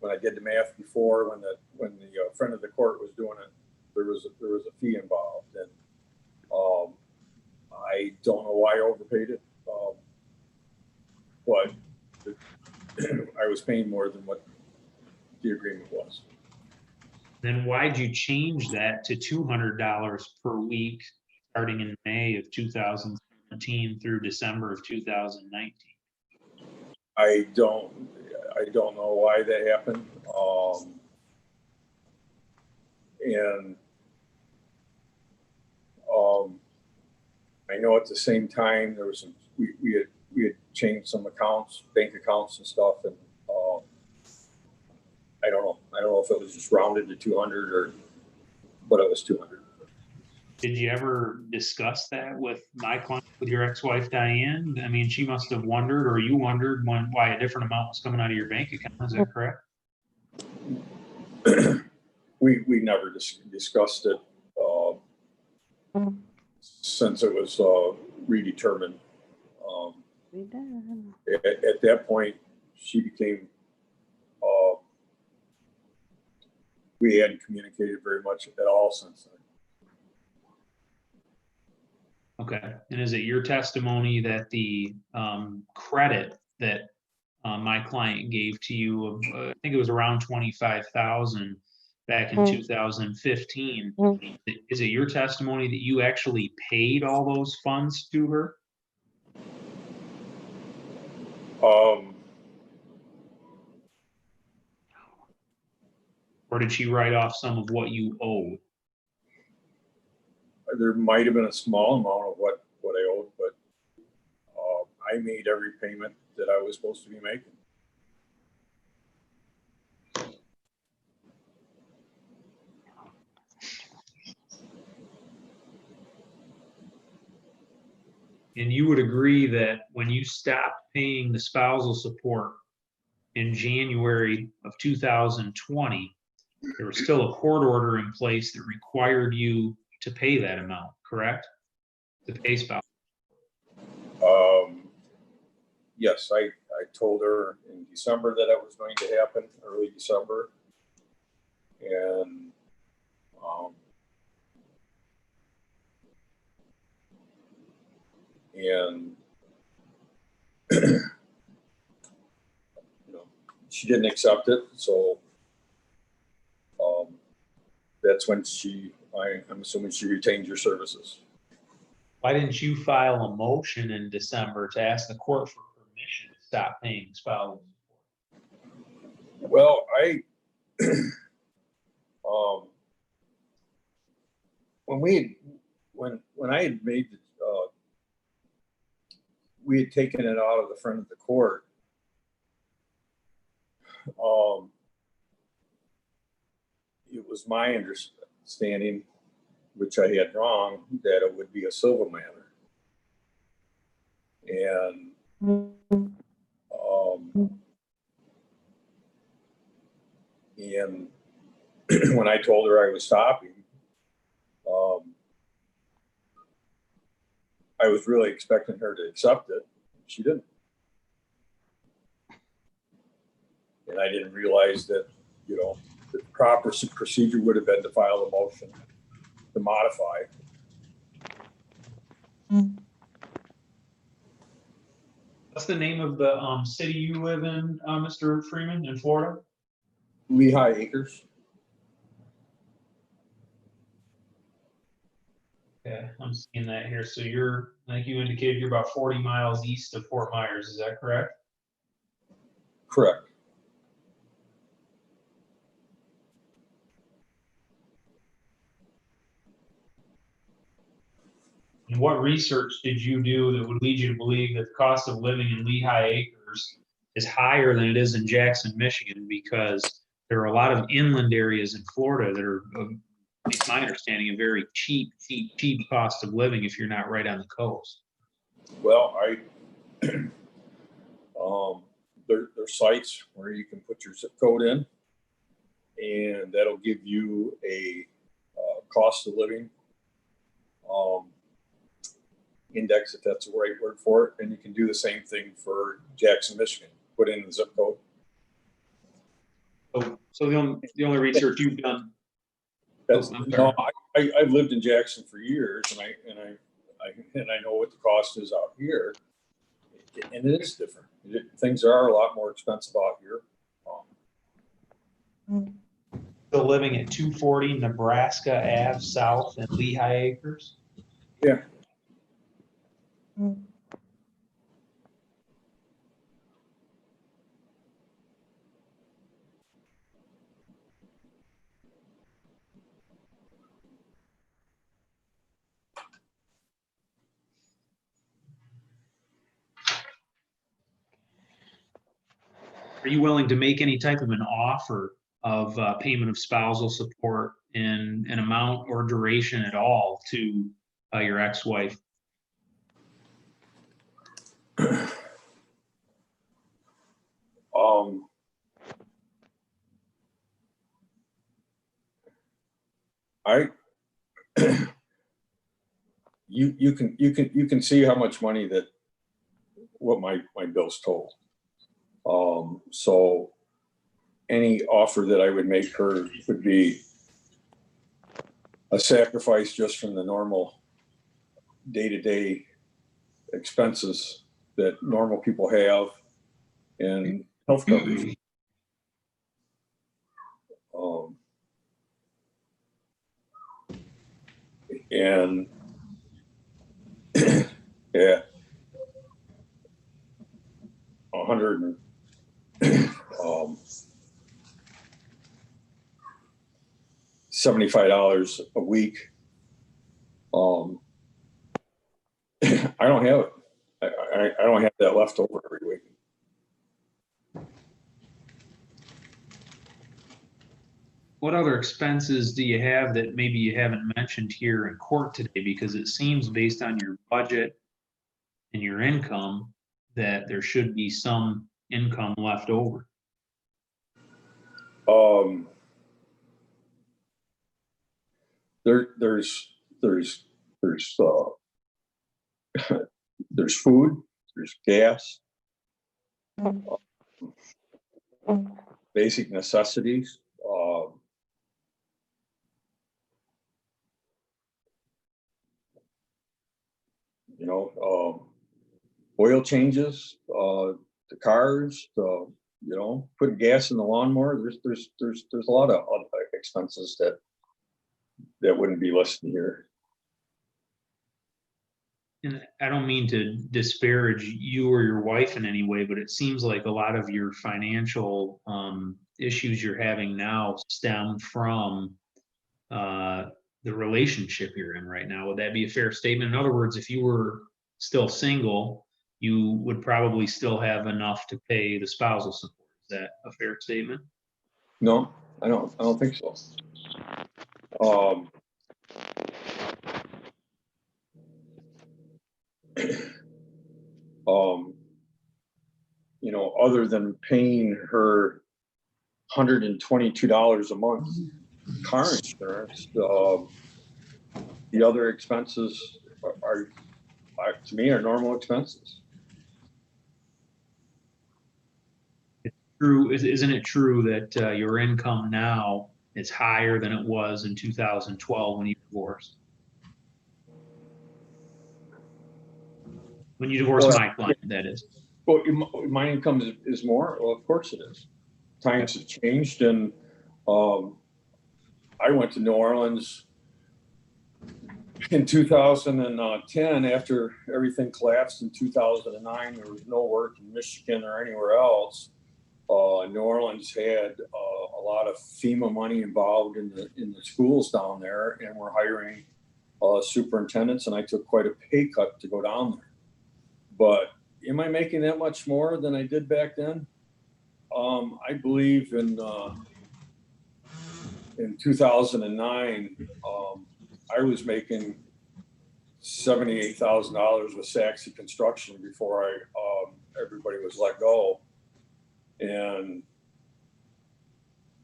when I did the math before, when the friend of the court was doing it, there was a fee involved, and I don't know why I overpaid it, but I was paying more than what the agreement was. Then why'd you change that to $200 per week starting in May of 2017 through December of 2019? I don't know why that happened. And I know at the same time there was some, we had changed some accounts, bank accounts and stuff, and I don't know if it was just rounded to 200 but it was 200. Did you ever discuss that with my client, with your ex-wife Diane? I mean, she must have wondered, or you wondered, why a different amount was coming out of your bank account. Is that correct? We never discussed it since it was redetermined. At that point, she became. We hadn't communicated very much at all since then. Okay. And is it your testimony that the credit that my client gave to you of, I think it was around 25,000 back in 2015, is it your testimony that you actually paid all those funds to her? Or did she write off some of what you owed? There might have been a small amount of what I owed, but I made every payment that I was supposed to be making. And you would agree that when you stopped paying the spousal support in January of 2020, there was still a court order in place that required you to pay that amount, correct? To pay spousal. Yes, I told her in December that it was going to happen, early December, and she didn't accept it, so that's when I'm assuming she retained your services. Why didn't you file a motion in December to ask the court for permission to stop paying spousal support? Well, when I had made we had taken it out of the front of the court. It was my understanding, which I had wrong, that it would be a civil matter. And when I told her I was stopping, I was really expecting her to accept it. She didn't. And I didn't realize that, the proper procedure would have been to file a motion to modify. What's the name of the city you live in, Mr. Freeman, in Florida? Lehigh Acres. Yeah, I'm seeing that here. So you're, like you indicated, you're about 40 miles east of Fort Myers. Is that correct? Correct. And what research did you do that would lead you to believe that the cost of living in Lehigh Acres is higher than it is in Jackson, Michigan? Because there are a lot of inland areas in Florida that are, it's my understanding, a very cheap cost of living if you're not right on the coast. Well, there's sites where you can put your zip code in, and that'll give you a cost of living index, if that's the right word for it. And you can do the same thing for Jackson, Michigan. Put in the zip code. So the only research you've done. That's I'm no, sorry. I've lived in Jackson for years, and I know what the cost is out here, and it is different. Things are a lot more expensive out here. Still living at 240 Nebraska Ave South in Lehigh Acres? Yeah. Are you willing to make any type of an offer of payment of spousal support in an amount or duration at all to your ex-wife? I you can see how much money that what my bills total. So any offer that I would make her would be a sacrifice just from the normal day-to-day expenses that normal people have and health coverage. And yeah, 75 a week. I don't have it. I don't have that left over every week. What other expenses do you have that maybe you haven't mentioned here in court today? Because it seems based on your budget and your income that there should be some income left over. There's there's food, there's gas, basic necessities. Oil changes, the cars, putting gas in the lawnmower. There's a lot of other expenses that wouldn't be listed here. And I don't mean to disparage you or your wife in any way, but it seems like a lot of your financial issues you're having now stem from the relationship you're in right now. Would that be a fair statement? In other words, if you were still single, you would probably still have enough to pay the spousal support. Is that a fair statement? No, I don't think so. Other than paying her $122 a month car insurance, the other expenses are to me are normal expenses. true, isn't it true that your income now is higher than it was in 2012 when you divorced? When you divorced Well, my client, that is. Well, my income is more. Well, of course it is. Times have changed, and I went to New Orleans in 2010 after everything collapsed in 2009. There was no work in Michigan or anywhere else. New Orleans had a lot of FEMA money involved in the schools down there, and we're hiring superintendents, and I took quite a pay cut to go down there. But am I making that much more than I did back then? I believe in 2009, I was making $78,000 with Saxy Construction before everybody was let go. And,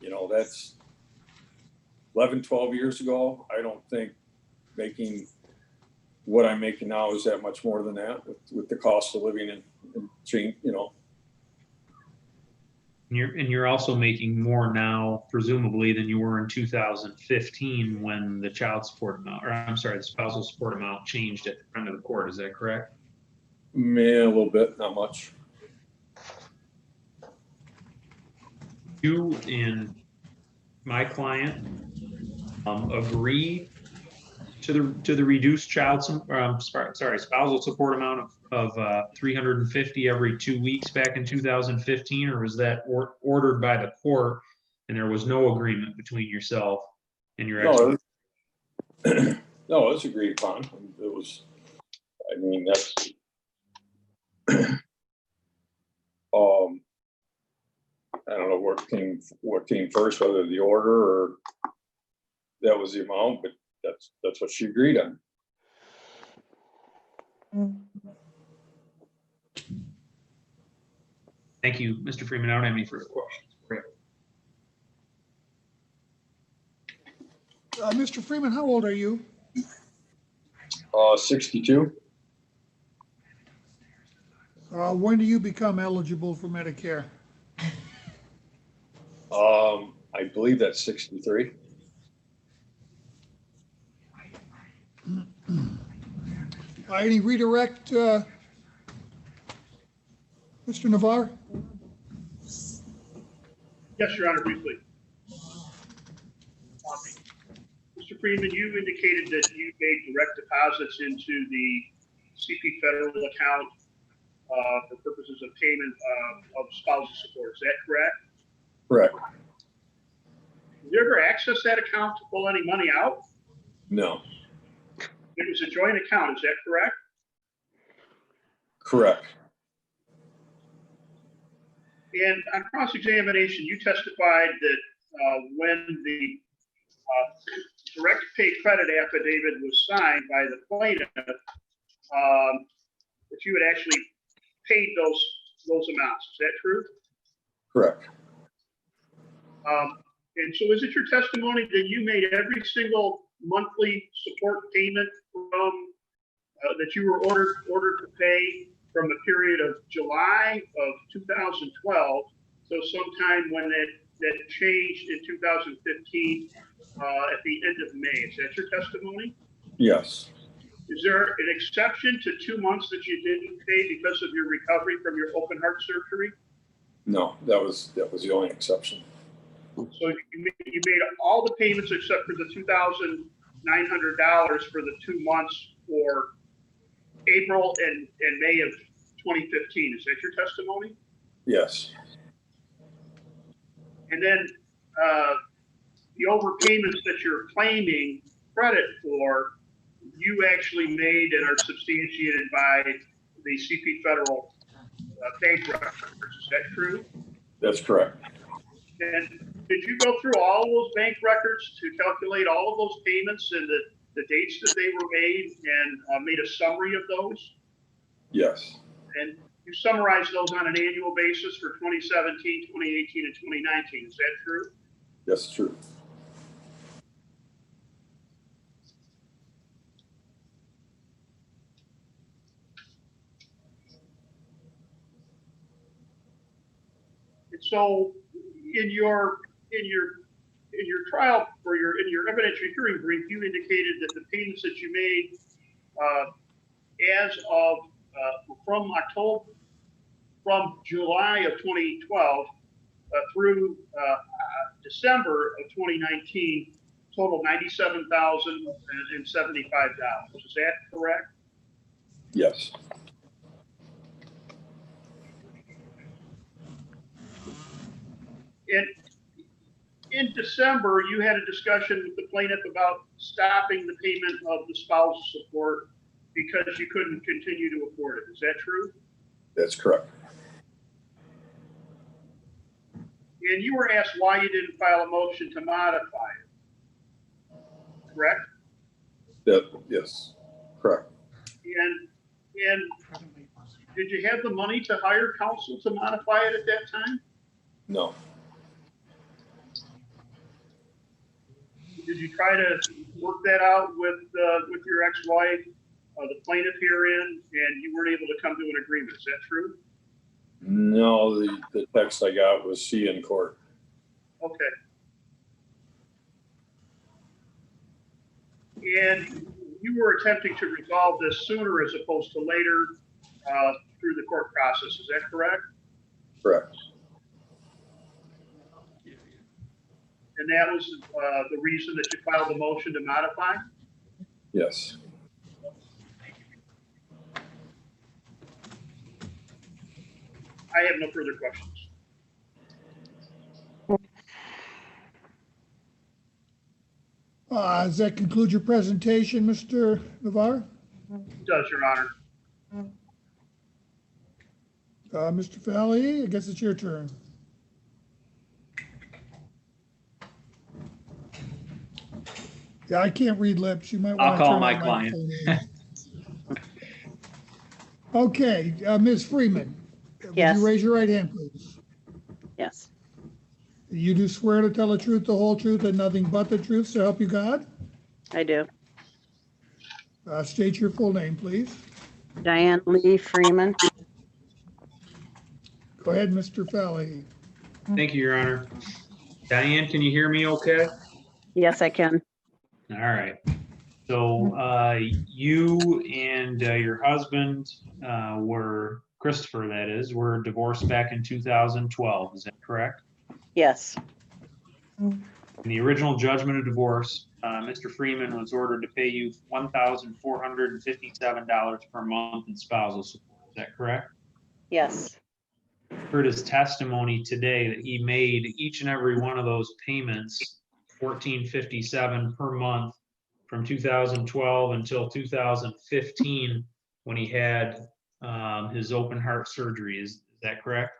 you know, that's 11, 12 years ago. I don't think making what I'm making now is that much more than that with the cost of living and change, you know. And you're also making more now, presumably, than you were in 2015 when the child support amount, or I'm sorry, the spousal support amount changed at the front of the court. Is that correct? Yeah, a little bit, not much. You and my client agree to the reduced spousal support amount of $350 every 2 weeks back in 2015, or was that ordered by the court and there was no agreement between yourself and your ex? No, it was agreed upon. It was, I mean, that's I don't know what came first, whether the order or that was the amount, but that's what she agreed on. Thank you, Mr. Freeman. I don't have any further questions. Great. Mr. Freeman, how old are you? 62. When do you become eligible for Medicare? I believe that's 63. Any redirect, Mr. Navarre? Yes, Your Honor, briefly. Mr. Freeman, you indicated that you made direct deposits into the CP federal account for purposes of payment of spousal support. Is that correct? Correct. Did you ever access that account to pull any money out? No. It was a joint account, is that correct? Correct. And on cross-examination, you testified that when the direct pay credit affidavit was signed by the plaintiff, that you had actually paid those amounts. Is that true? Correct. And so is it your testimony that you made every single monthly support payment from that you were ordered to pay from the period of July of 2012 so sometime when that changed in 2015 at the end of May? Is that your testimony? Yes. Is there an exception to 2 months that you didn't pay because of your recovery from your open heart surgery? No, that was the only exception. So you made all the payments except for the $2,900 for the 2 months for April and May of 2015. Is that your testimony? Yes. And then the overpayments that you're claiming credit for, you actually made and are substantiated by the CP Federal bank records. Is that true? That's correct. And did you go through all of those bank records to calculate all of those payments and the dates that they were made and made a summary of those? Yes. And you summarize those on an annual basis for 2017, 2018, and 2019. Is that true? That's true. And So in your trial or in your evidentiary hearing brief, you indicated that the payments that you made as of from July of 2012 through December of 2019 total $97,075. Is that correct? Yes. In December, you had a discussion with the plaintiff about stopping the payment of the spousal support because you couldn't continue to afford it. Is that true? That's correct. And you were asked why you didn't file a motion to modify it. Correct? Yes, correct. And did you have the money to hire counsel to modify it at that time? No. Did you try to work that out with your ex-wife, the plaintiff herein, and you weren't able to come to an agreement? Is that true? No, the text I got was see you in court. Okay. And you were attempting to resolve this sooner as opposed to later through the court process. Is that correct? Correct. And that was the reason that you filed the motion to modify? Yes. I have no further questions. Does that conclude your presentation, Mr. Navarre? It does, Your Honor. Mr. Falley, I guess it's your turn. Yeah, I can't read lips. You might want to I'll call turn my on client. microphone. Okay, Ms. Freeman. Would Yes. you raise your right hand, please? Yes, You do swear to tell the truth, the whole truth, and nothing but the truth, so help you God? I do. State your full name, please. Diane Lee Freeman. Go ahead, Mr. Falley. Thank you, Your Honor. Diane, can you hear me okay? Yes, I can. All right. So you and your husband Christopher, that is, were divorced back in 2012. Is that correct? Yes, In the original judgment of divorce, Mr. Freeman was ordered to pay you $1,457 per month in spousal support. Is that correct? yes, Heard his testimony today that he made each and every one of those payments, $1,457 per month from 2012 until 2015 when he had his open heart surgery. Is that correct?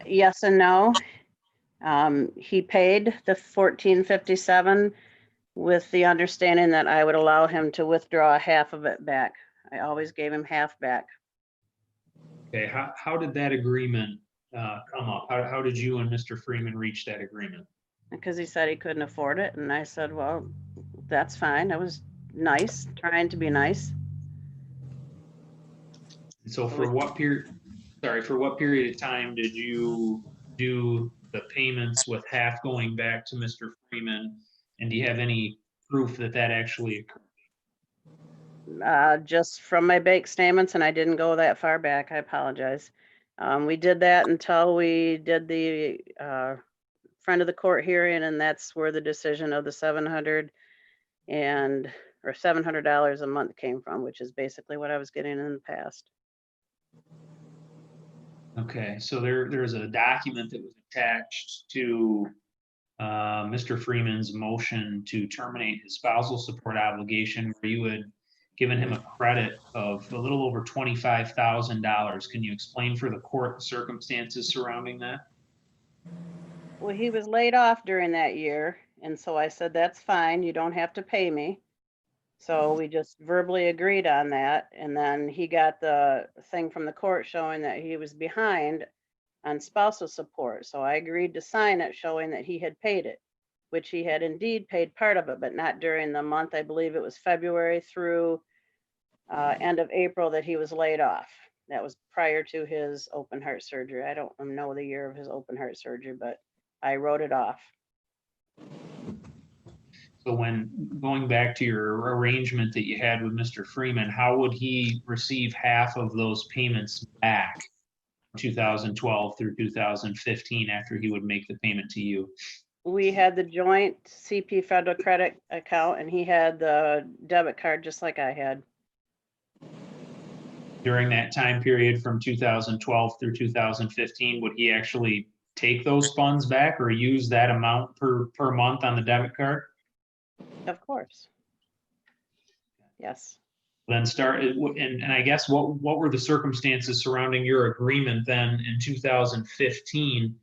yes and no. He paid the $1,457 with the understanding that I would allow him to withdraw half of it back. I always gave him half back. Okay, how did that agreement come up? How did you and Mr. Freeman reach that agreement? Because he said he couldn't afford it, and I said, well, that's fine. I was nice, trying to be nice. And so for what period of time did you do the payments with half going back to Mr. Freeman? And do you have any proof that that actually occurred? Just from my bank statements, and I didn't go that far back. I apologize. We did that until we did the friend of the court hearing, and that's where the decision of the $700 a month came from, which is basically what I was getting in the past. Okay, so there's a document that was attached to Mr. Freeman's motion to terminate his spousal support obligation, where you had given him a credit of a little over $25,000. Can you explain for the court the circumstances surrounding that? Well, he was laid off during that year, and so I said, that's fine, you don't have to pay me. So we just verbally agreed on that, and then he got the thing from the court showing that he was behind on spousal support. So I agreed to sign it showing that he had paid it, which he had indeed paid part of it, but not during the month. I believe it was February through end of April that he was laid off. That was prior to his open heart surgery. I don't know the year of his open heart surgery, but I wrote it off. So when going back to your arrangement that you had with Mr. Freeman, how would he receive half of those payments back? 2012 through 2015 after he would make the payment to you? We had the joint CP federal credit account and he had the debit card just like I had. During that time period from 2012 through 2015, would he actually take those funds back or use that amount per month on the debit card? Of course. Yes. Then start, and I guess what were the circumstances surrounding your agreement then in 2015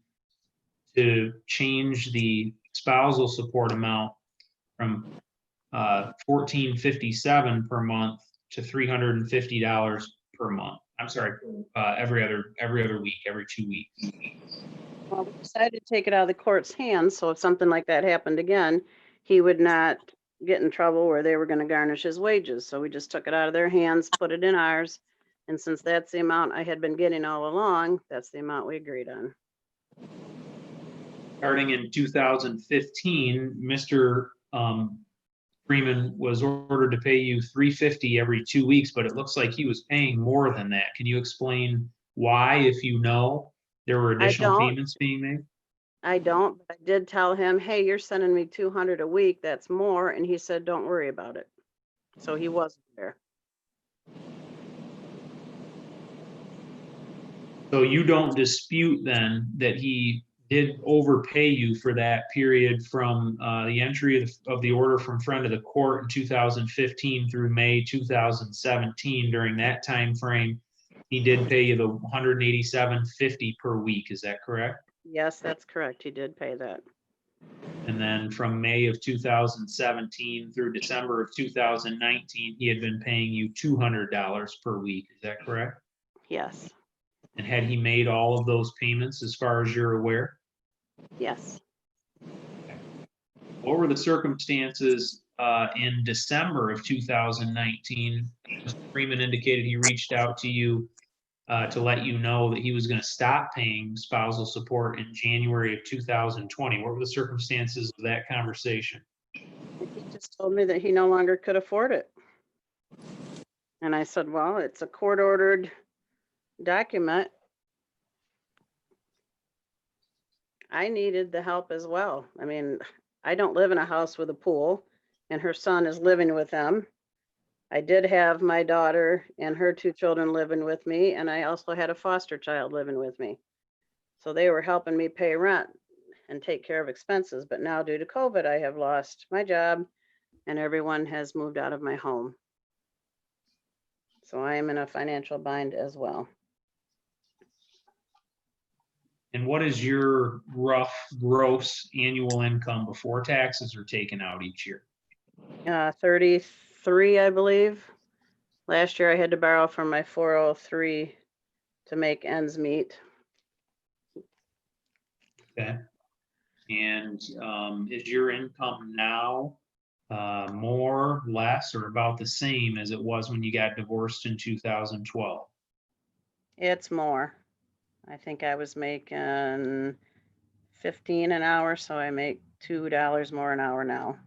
to change the spousal support amount from $14.57 per month to $350 per month? I'm sorry, every other week, every 2 weeks. Well, we decided to take it out of the court's hands, so if something like that happened again, he would not get in trouble where they were going to garnish his wages. So we just took it out of their hands, put it in ours. And since that's the amount I had been getting all along, that's the amount we agreed on. Starting in 2015, Mr. Freeman was ordered to pay you $350 every 2 weeks, but it looks like he was paying more than that. Can you explain why, if you know, there were additional payments being made? I don't, but I did tell him, hey, you're sending me 200 a week, that's more. And he said, don't worry about it. So he wasn't there. So you don't dispute then that he did overpay you for that period from the entry of the order from friend of the court in 2015 through May 2017. During that time frame, he did pay you the $187.50 per week. Is that correct? Yes, that's correct. He did pay that. And then from May of 2017 through December of 2019, he had been paying you $200 per week. Is that correct? Yes. And had he made all of those payments as far as you're aware? Yes. What were the circumstances in December of 2019? Mr. Freeman indicated he reached out to you to let you know that he was going to stop paying spousal support in January of 2020. What were the circumstances of that conversation? He just told me that he no longer could afford it. And I said, well, it's a court-ordered document. I needed the help as well. I mean, I don't live in a house with a pool, and her son is living with them. I did have my daughter and her 2 children living with me, and I also had a foster child living with me. So they were helping me pay rent and take care of expenses. But now due to COVID, I have lost my job and everyone has moved out of my home. So I am in a financial bind as well. And what is your rough gross annual income before taxes are taken out each year? 33, I believe. Last year I had to borrow from my 403 to make ends meet. Okay. And is your income now more, less, or about the same as it was when you got divorced in 2012? It's more. I think I was making 15 an hour, so I make $2 more an hour now.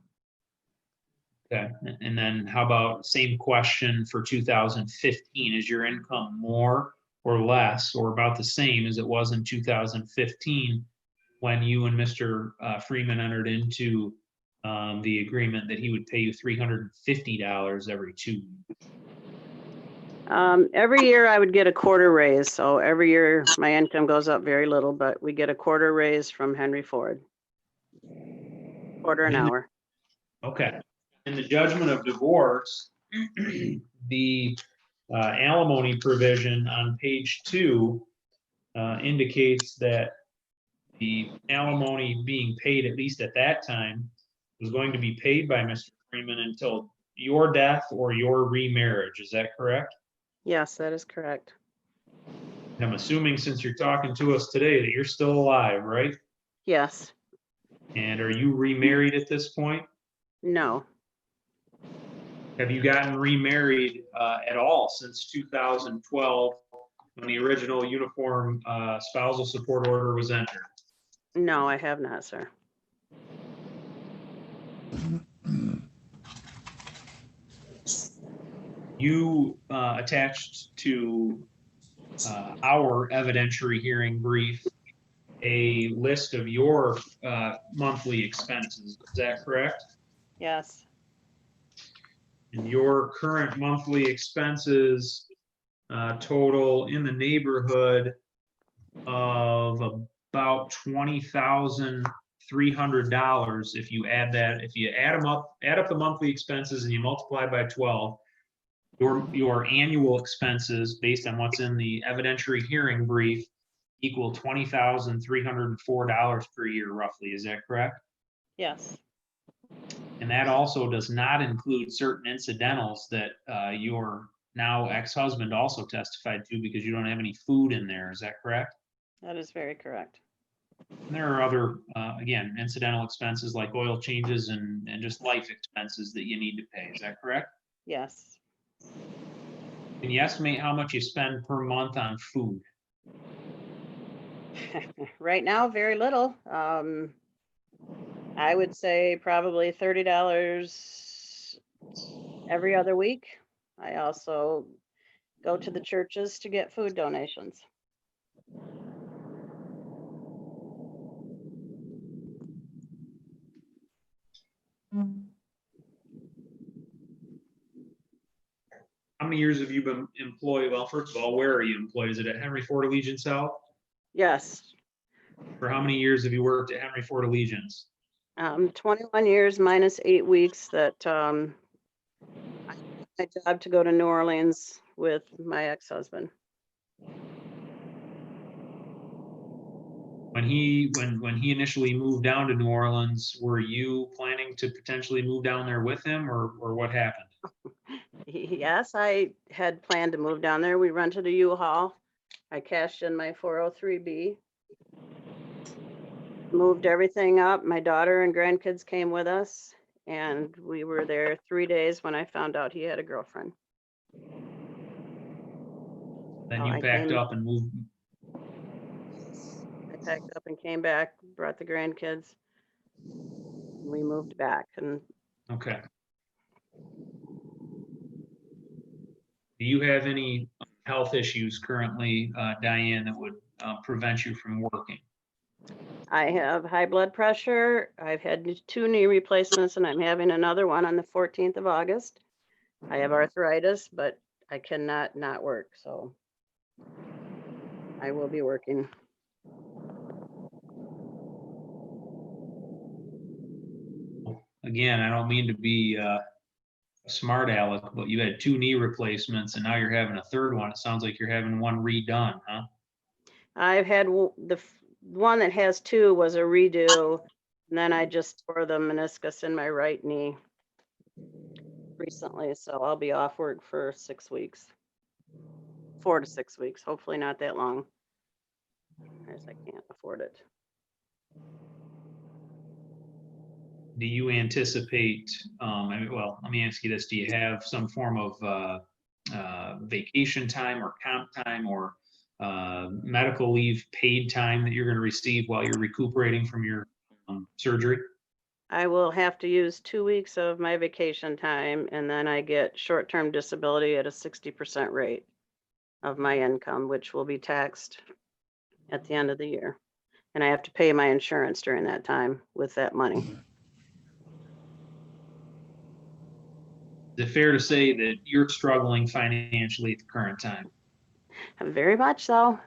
Okay. And then how about same question for 2015? Is your income more or less or about the same as it was in 2015 when you and Mr. Freeman entered into the agreement that he would pay you $350 every 2 weeks? Every year I would get a quarter raise. So every year my income goes up very little, but we get a quarter raise from Henry Ford. Quarter an hour. Okay. In the judgment of divorce, the alimony provision on page 2 indicates that the alimony being paid, at least at that time, was going to be paid by Mr. Freeman until your death or your remarriage. Is that correct? Yes, that is correct. I'm assuming since you're talking to us today that you're still alive, right? Yes. And are you remarried at this point? No. Have you gotten remarried at all since 2012 when the original uniform spousal support order was entered? No, I have not, sir. You attached to our evidentiary hearing brief a list of your monthly expenses. Is that correct? Yes, And your current monthly expenses total in the neighborhood of about $20,300. If you add that, if you add up the monthly expenses and you multiply by 12, your annual expenses based on what's in the evidentiary hearing brief equal $20,304 per year roughly. Is that correct? yes, And that also does not include certain incidentals that your now ex-husband also testified to because you don't have any food in there. Is that correct? that is very correct. And there are other, again, incidental expenses like oil changes and just life expenses that you need to pay. Is that correct? Yes. Can you estimate how much you spend per month on food? Right now, very little. I would say probably $30 every other week. I also go to the churches to get food donations. How many years have you been employed? Well, first of all, where are you employed? Is it at Henry Ford Allegiance South? Yes, For how many years have you worked at Henry Ford Allegiance? 21 years minus 8 weeks that I quit my job to go to New Orleans with my ex-husband. When he initially moved down to New Orleans, were you planning to potentially move down there with him, or what happened? Yes, I had planned to move down there. We rented a U-Haul. I cashed in my 403B, moved everything up. My daughter and grandkids came with us, and we were there 3 days when I found out he had a girlfriend. Then Oh, you I packed came- up and moved. I packed up and came back, brought the grandkids. We moved back, and Okay. Do you have any health issues currently, Diane, that would prevent you from working? I have high blood pressure. I've had 2 knee replacements, and I'm having another one on the 14th of August. I have arthritis, but I cannot not work, so I will be working. Again, I don't mean to be a smart aleck, but you had 2 knee replacements and now you're having a third one. It sounds like you're having one redone, huh? I've had one that has 2 was a redo, and then I just tore the meniscus in my right knee recently, so I'll be off work for 6 weeks. 4 to 6 weeks, hopefully not that long, as I can't afford it. Do you anticipate, well, let me ask you this, do you have some form of vacation time or comp time or medical leave paid time that you're going to receive while you're recuperating from your surgery? I will have to use 2 weeks of my vacation time, and then I get short-term disability at a 60% rate of my income, which will be taxed at the end of the year. And I have to pay my insurance during that time with that money. Is it fair to say that you're struggling financially at the current time? Very much so.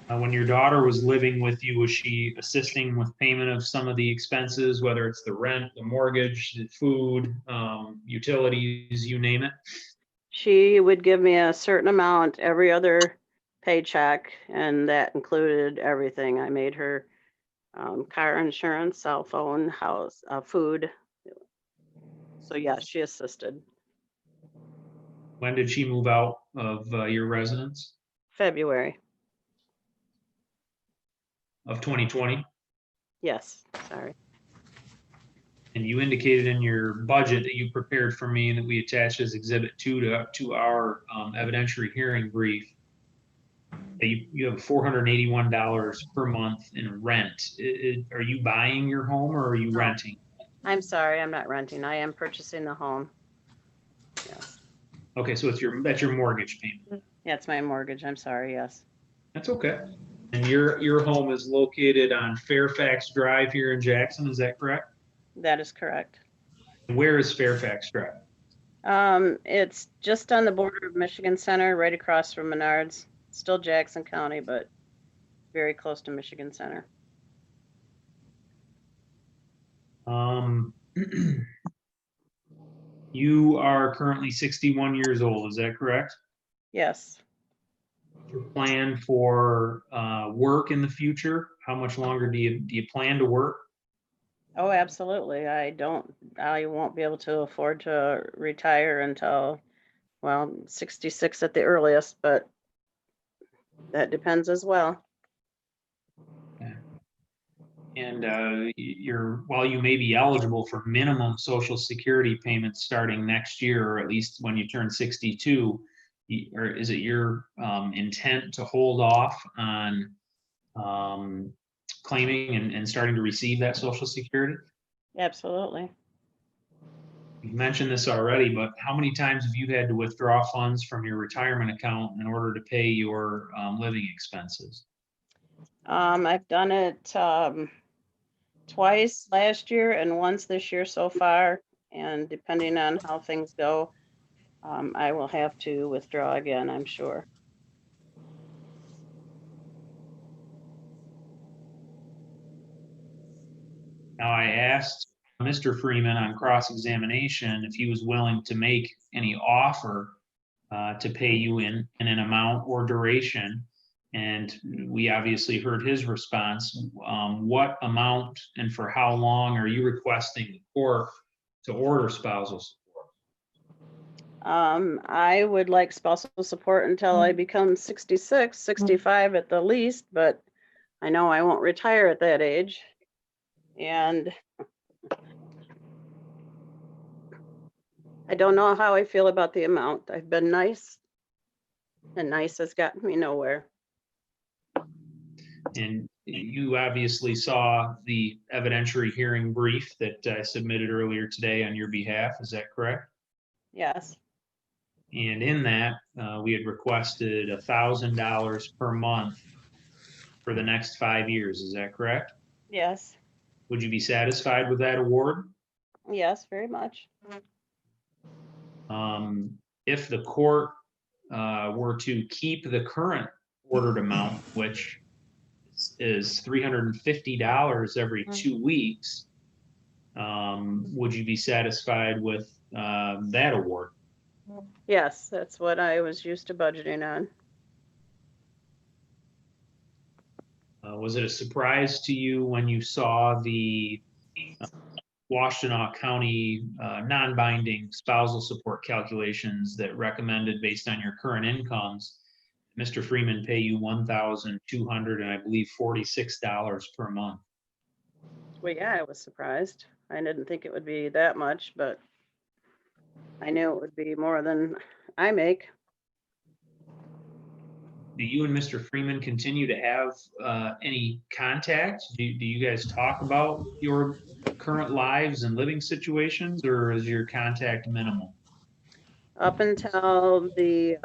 When your daughter was living with you, was she assisting with payment of some of the expenses, whether it's the rent, the mortgage, the food, utilities, you name it? She would give me a certain amount every other paycheck, and that included everything. I made her car insurance, cell phone, house, food. So yes, she assisted. When did she move out of your residence? February. Of 2020? Yes, sorry. And you indicated in your budget that you prepared for me and that we attached as Exhibit 2 to our evidentiary hearing brief, that you have $481 per month in rent. Are you buying your home or are you No. renting? I'm sorry, I'm not renting. I am purchasing the home. Yes. Okay, so that's your mortgage payment. Yeah, it's my mortgage. I'm sorry, yes. That's okay. And your home is located on Fairfax Drive here in Jackson, is that correct? That is correct. And where is Fairfax Drive? It's just on the border of Michigan Center, right across from Menards. Still Jackson County, but very close to Michigan Center. You are currently 61 years old, is that correct? Yes. Your plan for work in the future? How much longer do you plan to work? Oh, absolutely. I won't be able to afford to retire until, well, 66 at the earliest, but that depends as well. And while you may be eligible for minimum Social Security payments starting next year, or at least when you turn 62, or is it your intent to hold off on claiming and starting to receive that Social Security? Absolutely. You've mentioned this already, but how many times have you had to withdraw funds from your retirement account in order to pay your living expenses? I've done it twice last year and once this year so far. And depending on how things go, I will have to withdraw again, I'm sure. Now, I asked Mr. Freeman on cross-examination if he was willing to make any offer to pay you in an amount or duration. And we obviously heard his response. What amount and for how long are you requesting the court to order spousal support? I would like spousal support until I become 66, 65 at the least, but I know I won't retire at that age. And I don't know how I feel about the amount. I've been nice, and nice has gotten me nowhere. And you obviously saw the evidentiary hearing brief that I submitted earlier today on your behalf. Is that correct? Yes, And in that, we had requested $1,000 per month for the next 5 years. Is that correct? yes, Would you be satisfied with that award? yes, very much. If the court were to keep the current ordered amount, which is $350 every 2 weeks, would you be satisfied with that award? Yes, that's what I was used to budgeting on. Was it a surprise to you when you saw the Washtenaw County non-binding spousal support calculations that recommended, based on your current incomes, Mr. Freeman pay you $1,200 and I believe $46 per month? Well, yeah, I was surprised. I didn't think it would be that much, but I knew it would be more than I make. Do you and Mr. Freeman continue to have any contact? Do you guys talk about your current lives and living situations, or is your contact minimal? Up until the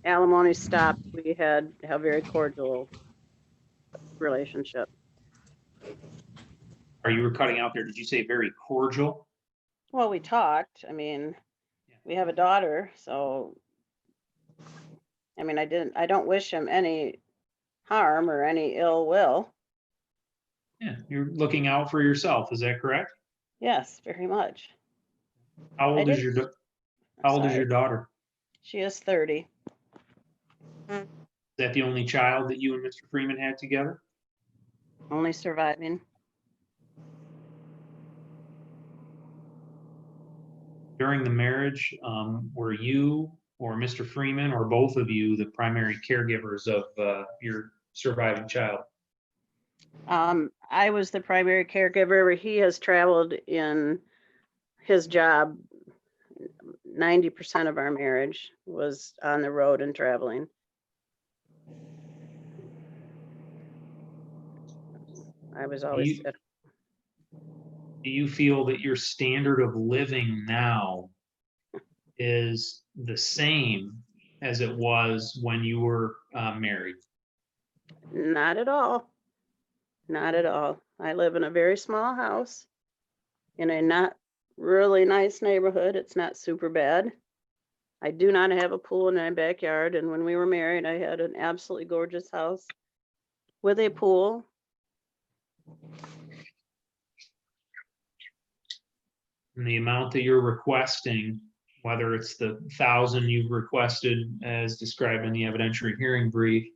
alimony stopped, we had a very cordial relationship. Or you were cutting out there, did you say very cordial? Well, we talked. I mean, we have a daughter, so I mean, I don't wish him any harm or any ill will. Yeah, you're looking out for yourself, is that correct? Yes, very much. How old I is did- your how old is your daughter? She is 30. Is that the only child that you and Mr. Freeman had together? Only surviving. During the marriage, were you or Mr. Freeman or both of you the primary caregivers of your surviving child? I was the primary caregiver. He has traveled in his job. 90% of our marriage was on the road and traveling. I was always You- at, Do you feel that your standard of living now is the same as it was when you were married? not at all. Not at all. I live in a very small house in a not really nice neighborhood. It's not super bad. I do not have a pool in my backyard. And when we were married, I had an absolutely gorgeous house with a pool. And the amount that you're requesting, whether it's the 1,000 you've requested as described in the evidentiary hearing brief,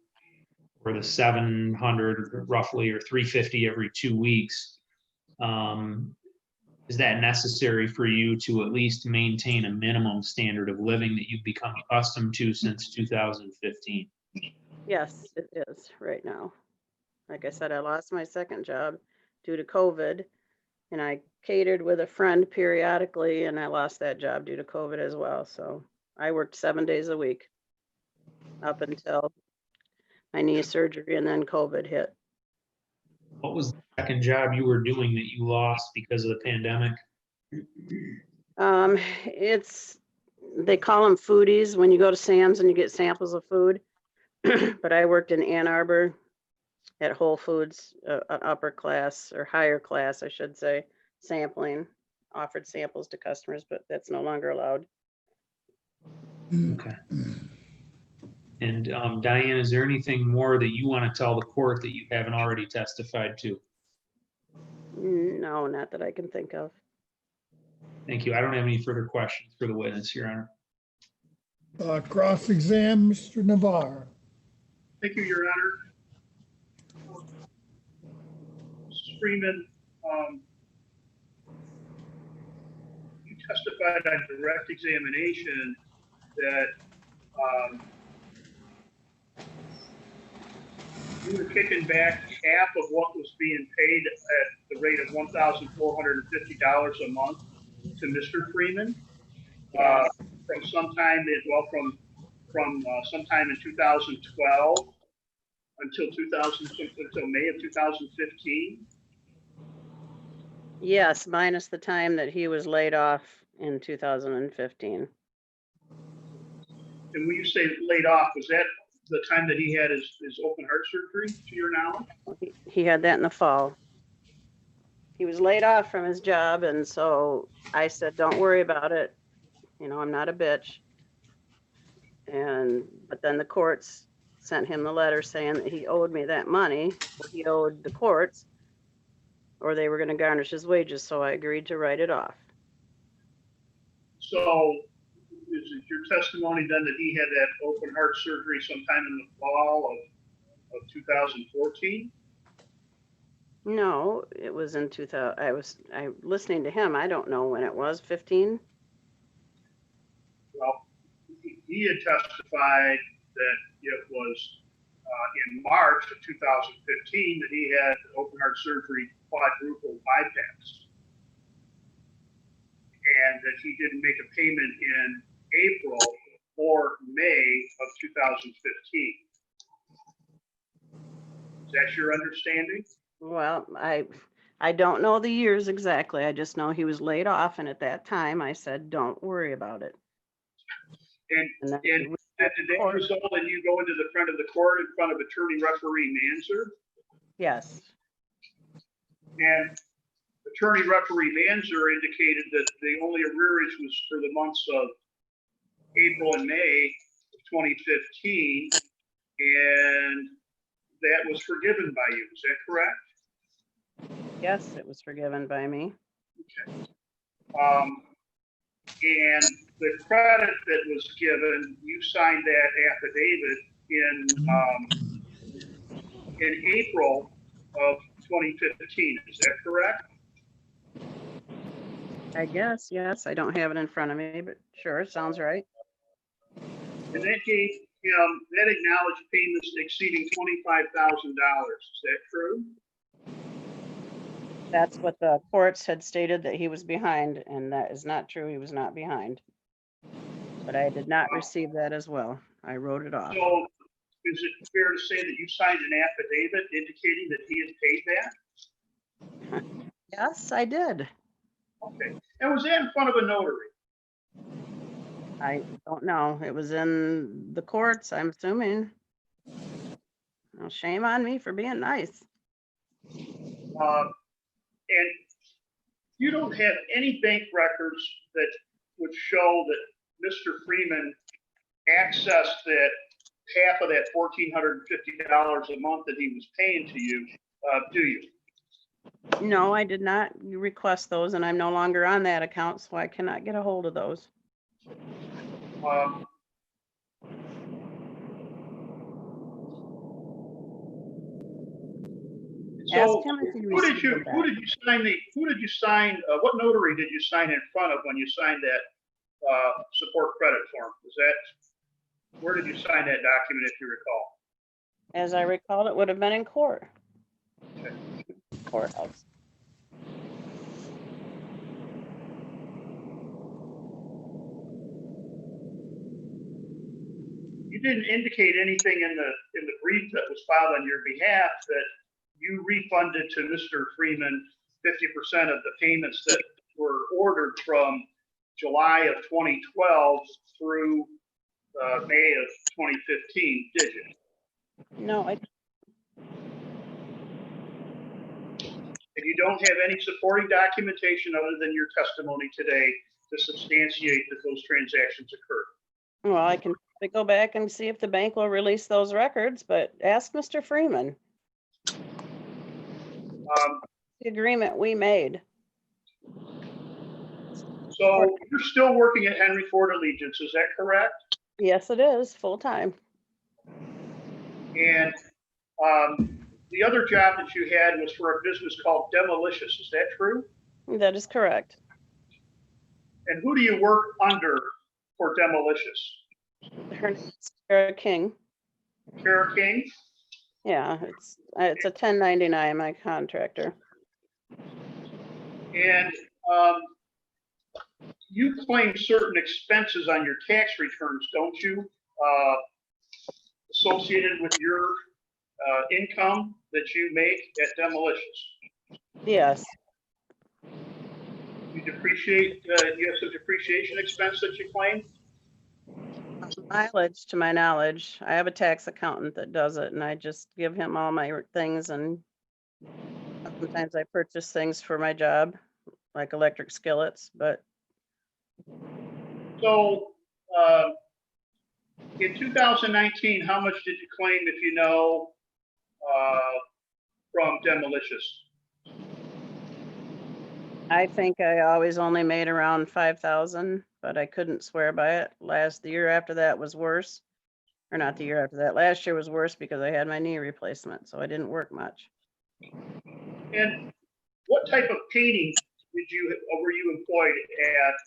or the 700 roughly, or 350 every 2 weeks, is that necessary for you to at least maintain a minimum standard of living that you've become accustomed to since 2015? Yes, it is right now. Like I said, I lost my second job due to COVID, and I catered with a friend periodically, and I lost that job due to COVID as well. So I worked 7 days a week up until my knee surgery, and then COVID hit. What was the second job you were doing that you lost because of the pandemic? It's, they call them foodies when you go to Sam's and you get samples of food. But I worked in Ann Arbor at Whole Foods, an upper class or higher class, I should say, sampling, offered samples to customers, but that's no longer allowed. Okay. And Diane, is there anything more that you want to tell the court that you haven't already testified to? No, not that I can think of. Thank you. I don't have any further questions for the witness, Your Honor. Cross-exam, Mr. Navarre. Thank you, Your Honor. Mrs. Freeman, you testified on direct examination that you were kicking back half of what was being paid at the rate of $1,450 a month to Mr. Freeman. From sometime sometime in 2012 until May of 2015. Yes, minus the time that he was laid off in 2015. And when you say laid off, was that the time that he had his open heart surgery, to your knowledge? He had that in the fall. He was laid off from his job, and so I said, don't worry about it. You know, I'm not a bitch. But then the courts sent him the letter saying that he owed me that money, or he owed the courts, or they were going to garnish his wages. So I agreed to write it off. So is it your testimony then that he had that open heart surgery sometime in the fall of 2014? No, it was in 2000. I listening to him. I don't know when it was. 15. Well, he had testified that it was in March of 2015 that he had open heart surgery, quadruple bypass, and that he didn't make a payment in April or May of 2015. Is that your understanding? Well, I don't know the years exactly. I just know he was laid off, and at that time I said, don't worry about it. And then did that result in you going to the front of the court in front of attorney referee Manzer? Yes. And attorney referee Manzer indicated that the only arrearage was for the months of April and May of 2015, and that was forgiven by you. Is that correct? Yes, it was forgiven by me. Okay. And the credit that was given, you signed that affidavit in April of 2015. Is that correct? I guess, yes. I don't have it in front of me, but sure, sounds right. And that gave him that acknowledged payments exceeding $25,000. Is that true? That's what the courts had stated, that he was behind, and that is not true. He was not behind. But I did not receive that as well. I wrote it off. So is it fair to say that you signed an affidavit indicating that he had paid that? Yes, I did. Okay. And was that in front of a notary? I don't know. It was in the courts, I'm assuming. Well, shame on me for being nice. And you don't have any bank records that would show that Mr. Freeman accessed that half of that $1,450 a month that he was paying to you, do you? No, I did not request those, and I'm no longer on that account, so I cannot get a hold of those. Ask So him if he who did received you sign, what notary did you sign in front of when you signed that support credit form? Where did you sign that document, if you recall? As I recall, it would have been in court. Okay. Courthouse. You didn't indicate anything in the brief that was filed on your behalf that you refunded to Mr. Freeman 50% of the payments that were ordered from July of 2012 through May of 2015, did you? No, I, And you don't have any supporting documentation other than your testimony today to substantiate that those transactions occurred. well, I can go back and see if the bank will release those records, but ask Mr. Freeman. The agreement we made. So you're still working at Henry Ford Allegiance, is that correct? Yes, it is full time. And the other job that you had was for a business called Demolicious, is that true? That is correct. And who do you work under for Demolicious? Her name's Sarah King. Kara King? Yeah, it's a 1099, my contractor. And you claim certain expenses on your tax returns, don't you? Associated with your income that you make at Demolicious. Yes, You depreciate, you have some depreciation expense that you claim? mileage to my knowledge. I have a tax accountant that does it, and I just give him all my things, and sometimes I purchase things for my job, like electric skillets, but So, in 2019, how much did you claim, if you know, from Demolicious? I think I always only made around 5,000, but I couldn't swear by it. The year after that was worse. Or not the year after that. Last year was worse because I had my knee replacement, so I didn't work much. And what type of painting were you employed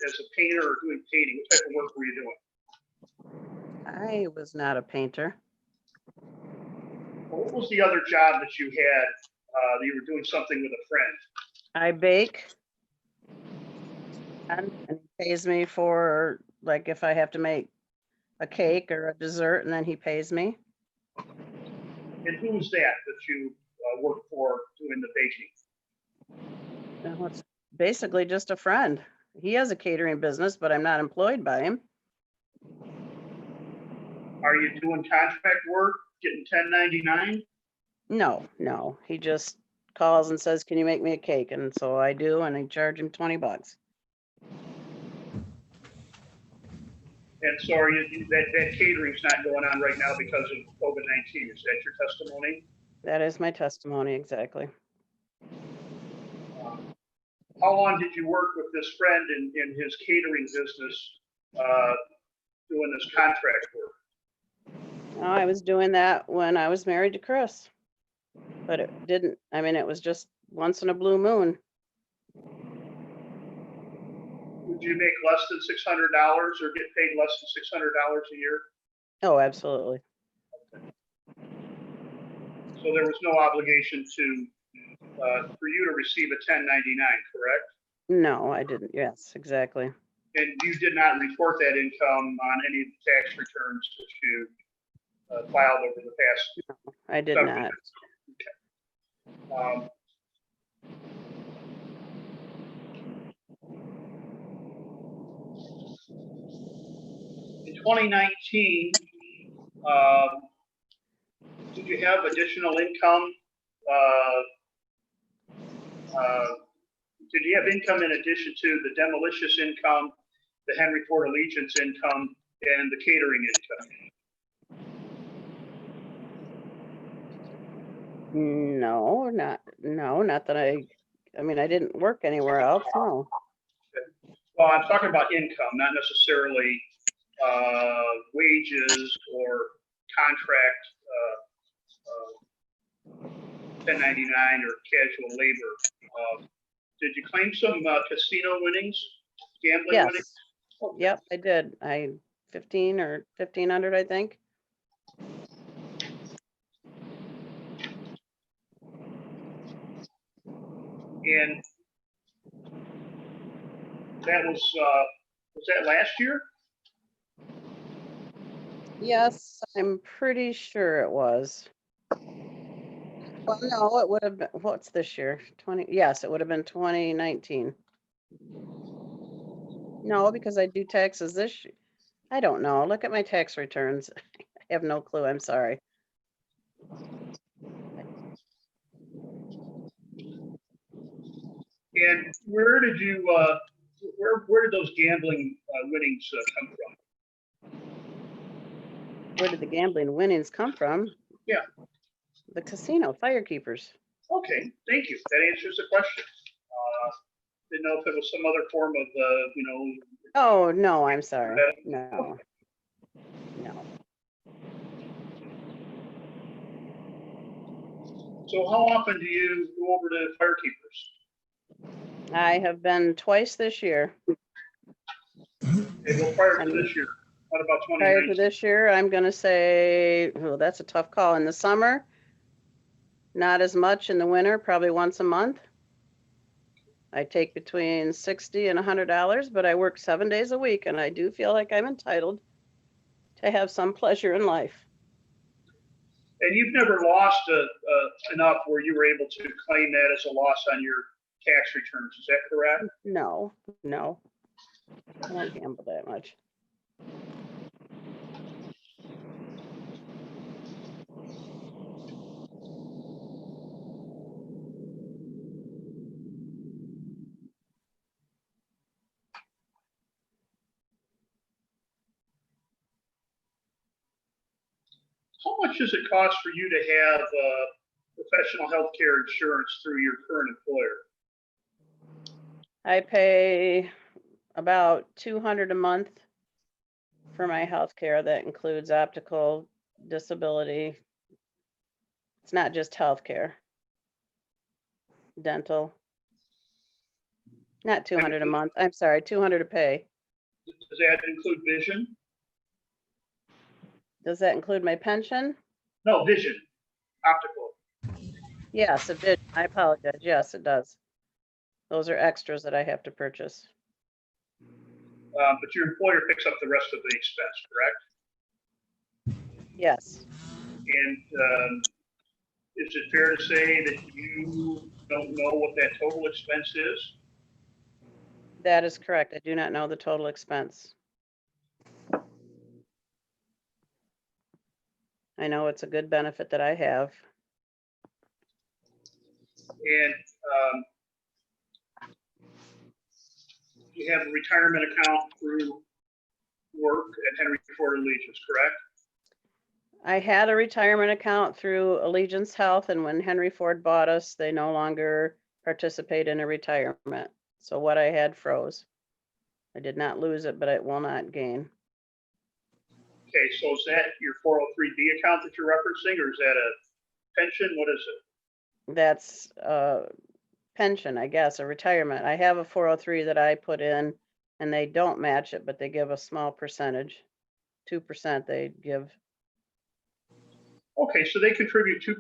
as a painter or doing painting? What type of work were you doing? I was not a painter. What was the other job that you had? That you were doing something with a friend? I bake. And he pays me for, like, if I have to make a cake or a dessert, and then he pays me. And who was that you worked for doing the baking? Well, it's basically just a friend. He has a catering business, but I'm not employed by him. Are you doing contract work, getting 1099? No. He just calls and says, "Can you make me a cake?" And so I do, and I charge him $20. And so that catering's not going on right now because of COVID-19. Is that your testimony? That is my testimony, exactly. How long did you work with this friend in his catering business, doing this contract work? I was doing that when I was married to Chris, but it didn't, it was just once in a blue moon. Would you make less than $600 or get paid less than $600 a year? Oh, absolutely. So there was no obligation to for you to receive a 1099, correct? No, I didn't. Yes, exactly. And you did not report that income on any of the tax returns that you filed over the past I did several not. years. Okay. In 2019, did you have additional income? Did you have income in addition to the demolitions income, the Henry Ford Allegiance income, and the catering income? No, not that I mean, I didn't work anywhere else, no. Well, I'm talking about income, not necessarily wages or contract 1099 or casual labor. Did you claim some casino winnings, gambling winnings? Yes, yep, I did. 15 or 1,500, I think. And that was that last year? Yes, I'm pretty sure it was. Well, no, it would have been, what's this year? 20, yes, it would have been 2019. No, because I do taxes this year. I don't know. Look at my tax returns. I have no clue. I'm sorry. And where did you where did those gambling winnings come from? Where did the gambling winnings come from? Yeah. The casino, Firekeepers. Okay, thank you. That answers the question. Didn't know if it was some other form of Oh, no, I'm sorry. No. No. So how often do you go over to Firekeepers? I have been twice this year. Okay, well, prior to this year, what about Prior 2019? to this year, I'm gonna say, oh, that's a tough call. In the summer, not as much. In the winter, probably once a month. I take between $60 and $100, but I work 7 days a week, and I do feel like I'm entitled to have some pleasure in life. And you've never lost enough where you were able to claim that as a loss on your tax returns, is that correct? No, no, I don't gamble that much. How much does it cost for you to have professional health care insurance through your current employer? I pay about $200 a month for my health care. That includes optical, disability. It's not just health care. Dental. Not 200 a month. I'm sorry, 200 to pay. Does that include vision? Does that include my pension? No, vision, optical. Yes, a bit. I apologize. Yes, it does. Those are extras that I have to purchase. But your employer picks up the rest of the expense, correct? Yes, And is it fair to say that you don't know what that total expense is? that is correct. I do not know the total expense. I know it's a good benefit that I have. And you have a retirement account through work at Henry Ford Allegiance, correct? I had a retirement account through Allegiance Health, and when Henry Ford bought us, they no longer participate in a retirement. So what I had froze. I did not lose it, but it will not gain. Okay, so is that your 403B account that you're referencing, or is that a pension? What is it? That's pension, I guess, a retirement. I have a 403 that I put in, and they don't match it, but they give a small percentage. 2% they give. Okay, so they contribute 2%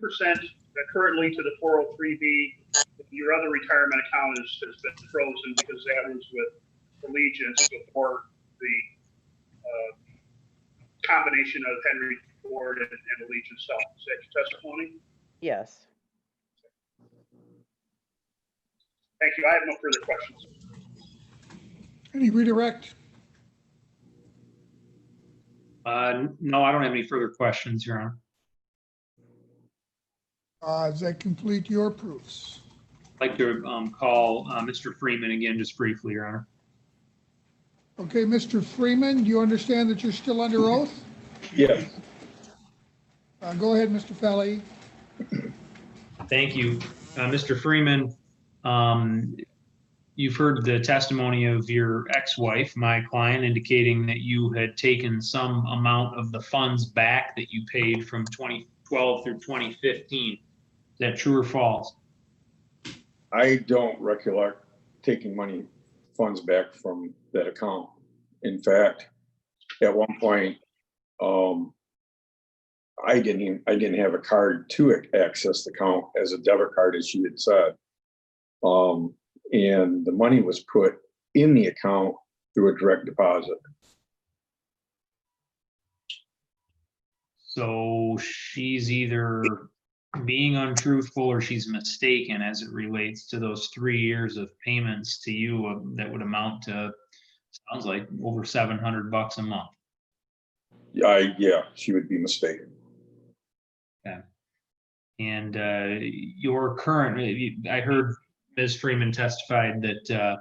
currently to the 403B your other retirement account has been frozen because that was with Allegiance before the combination of Henry Ford and Allegiance Health. Is that your testimony? Yes. Thank you. I have no further questions. Any redirect? No, I don't have any further questions, Your Honor. Does that complete your proofs? I'd like to call Mr. Freeman again, just briefly, Your Honor. Okay, Mr. Freeman, do you understand that you're still under oath? Yes. Go ahead, Mr. Falley. Thank you. Mr. Freeman, you've heard the testimony of your ex-wife, my client, indicating that you had taken some amount of the funds back that you paid from 2012 through 2015. Is that true or false? I don't recollect taking funds back from that account. In fact, at one point, I didn't have a card to access the account as a debit card, as she had said. And the money was put in the account through a direct deposit. So she's either being untruthful or she's mistaken as it relates to those 3 years of payments to you that would amount to, sounds like, over $700 a month. Yeah, she would be mistaken. Okay. And your current, I heard Ms. Freeman testified that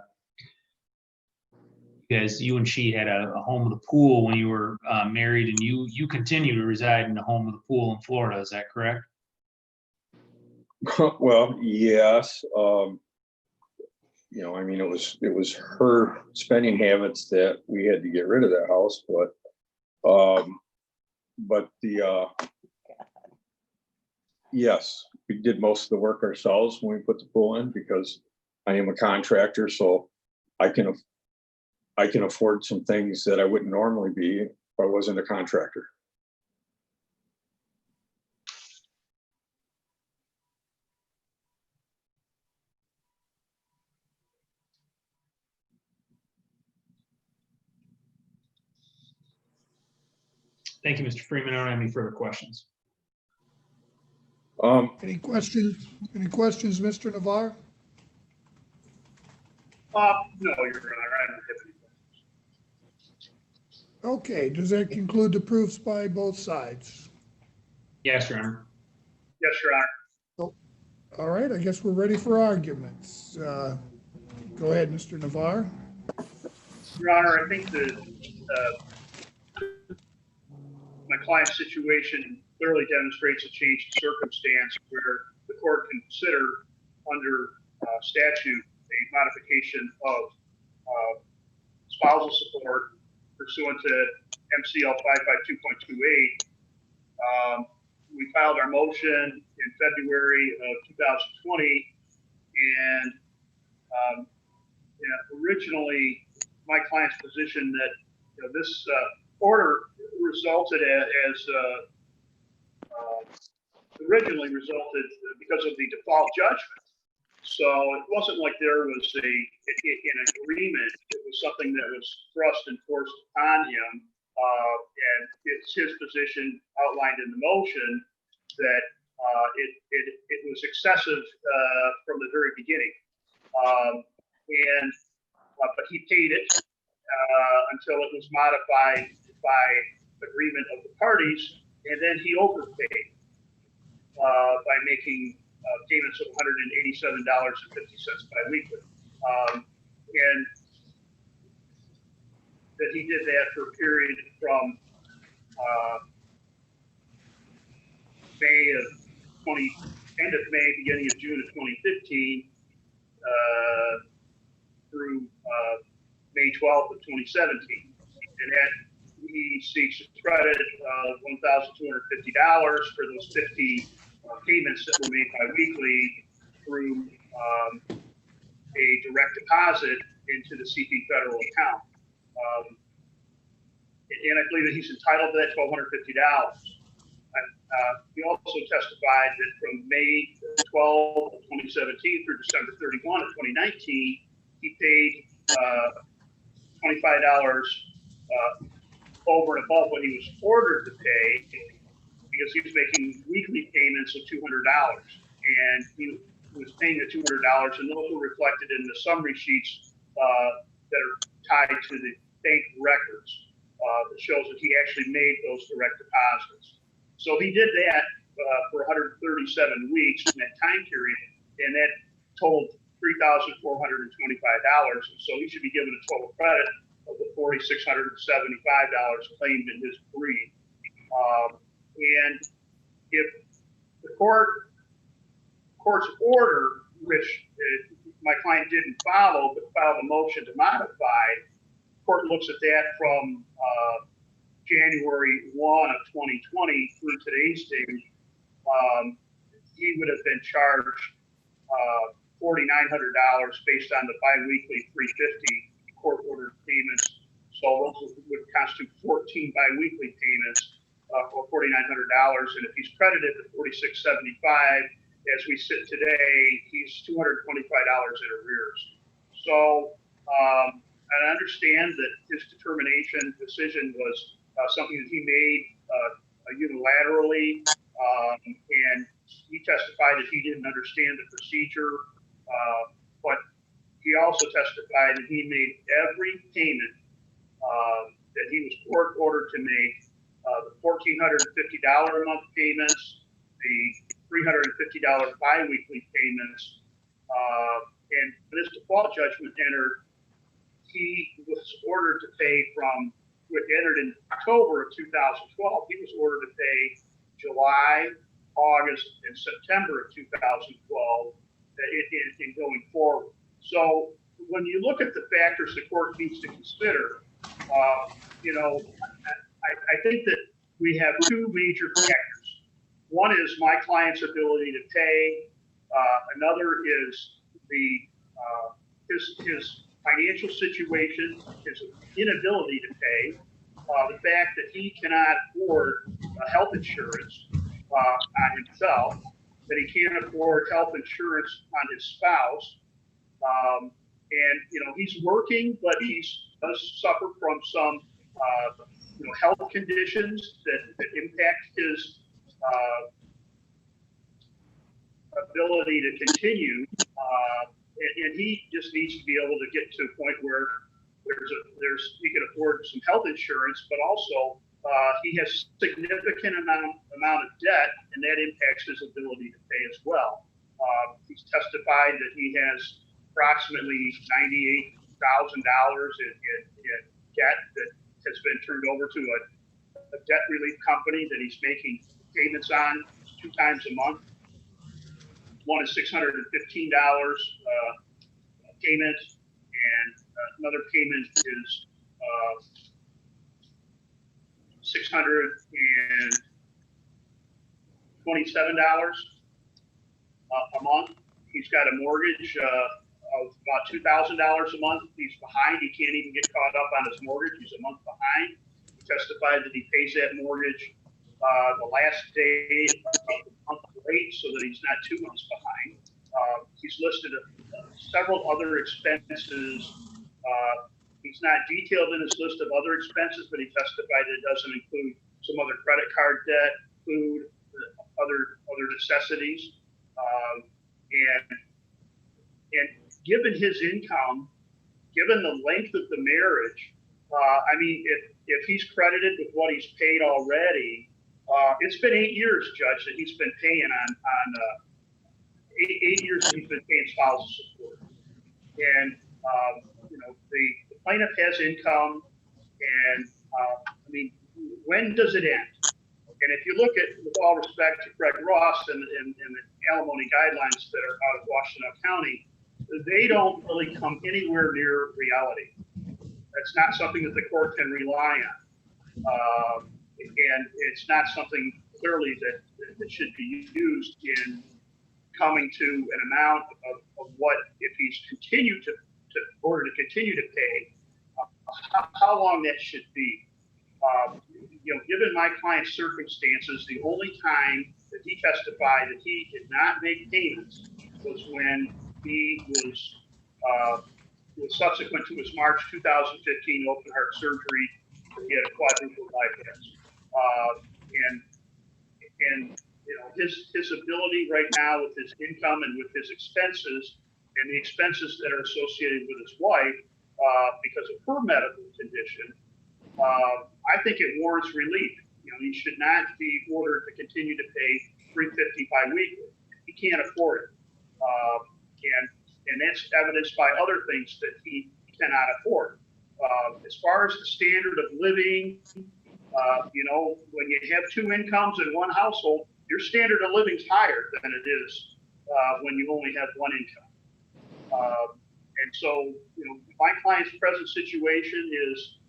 you and she had a home with a pool when you were married, and you continue to reside in the home with a pool in Florida. Is that correct? Well, yes. I mean, it was her spending habits that we had to get rid of that house, but yes, we did most of the work ourselves when we put the pool in, because I am a contractor, so I can afford some things that I wouldn't normally be if I wasn't a contractor. Thank you, Mr. Freeman. I don't have any further questions. Any questions? Any questions, Mr. Navarre? No, Your Honor, I don't have any questions. Okay, does that conclude the proofs by both sides? Yes, Your Honor. Yes, Your Honor. All right, I guess we're ready for arguments. Go ahead, Mr. Navarre. Your Honor, I think that my client's situation clearly demonstrates a change in circumstance where the court can consider under statute a modification of spousal support pursuant to MCL 552.28. We filed our motion in February of 2020, and originally my client's position that this order resulted originally resulted because of the default judgment. So it wasn't like there was an agreement. It was something that was thrust and forced upon him. And it's his position outlined in the motion that it was excessive from the very beginning. But he paid it until it was modified by agreement of the parties, and then he overpaid by making payments of $187.50 biweekly. And that he did that for a period from end of May, beginning of June of 2015 through May 12th of 2017. And that he seeks credit of $1,250 for those 50 payments that were made biweekly through a direct deposit into the CP federal account. And I believe that he's entitled to that $1,250. He also testified that from May 12, 2017 2017 through December 31 of 2019, he paid $25 over and above what he was ordered to pay because he was making weekly payments of $200. And he was paying the $200, and those were reflected in the summary sheets that are tied to the bank records that shows that he actually made those direct deposits. So he did that for 137 weeks in that time period, and that totaled $3,425. So he should be given a total credit of the $4,675 claimed in his brief. And if the court's order, which my client didn't follow, but filed a motion to modify, the court looks at that from January 1 of 2020 through today's date, he would have been charged $4,900 based on the biweekly $350 court ordered payments. So those would constitute 14 biweekly payments for $4,900. And if he's credited at $4,675, as we sit today, he's $225 in arrears. So I understand that his decision was something that he made unilaterally, and he testified that he didn't understand the procedure, but he also testified that he made every payment that he was court ordered to make, the $1,450 a month payments, the $350 biweekly payments, and when his default judgment entered, he was ordered to pay from, which entered in October of 2012, he was ordered to pay July, August, and September of 2012 in going forward. So when you look at the factors the court needs to consider, I think that we have two major factors. One is my client's ability to pay. Another is his financial situation, his inability to pay, the fact that he cannot afford health insurance on himself, that he can't afford health insurance on his spouse, and he's working, but he does suffer from some health conditions that impact his ability to continue, and he just needs to be able to get to a point where he can afford some health insurance, but also he has significant amount of debt, and that impacts his ability to pay as well. He's testified that he has approximately $98,000 in debt that has been turned over to a debt relief company that he's making payments on 2 times a month. One is $615 payment, and another payment is $627 a month. He's got a mortgage of about $2,000 a month. He's behind. He can't even get caught up on his mortgage. He's a month behind. He testified that he pays that mortgage the last day of the month late, so that he's not 2 months behind. He's listed several other expenses. He's not detailed in his list of other expenses, but he testified that it doesn't include some other credit card debt, food, other necessities, and given his income, given the length of the marriage, if he's credited with what he's paid already, it's been 8 years, Judge, that he's been paying on 8 years that he's been paying spousal support. And, the plaintiff has income, and, when does it end? And if you look at, with all respect to Greg Ross and the alimony guidelines that are out of Washtenaw County, they don't really come anywhere near reality. That's not something that the court can rely on. And it's not something clearly that should be used in coming to an amount of what, if he's continued to order to continue to pay, how long that should be. Given my client's circumstances, the only time that he testified that he did not make payments was when he was subsequent to his March 2015 open heart surgery. He had a quadruple bypass. And you know, his ability right now with his income and with his expenses and the expenses that are associated with his wife because of her medical condition, I think it warrants relief. You know, he should not be ordered to continue to pay $350 biweekly. He can't afford it, and that's evidenced by other things that he cannot afford. As far as the standard of living, you know, when you have two incomes in one household, your standard of living is higher than it is when you only have one income. And so, you know, my client's present situation is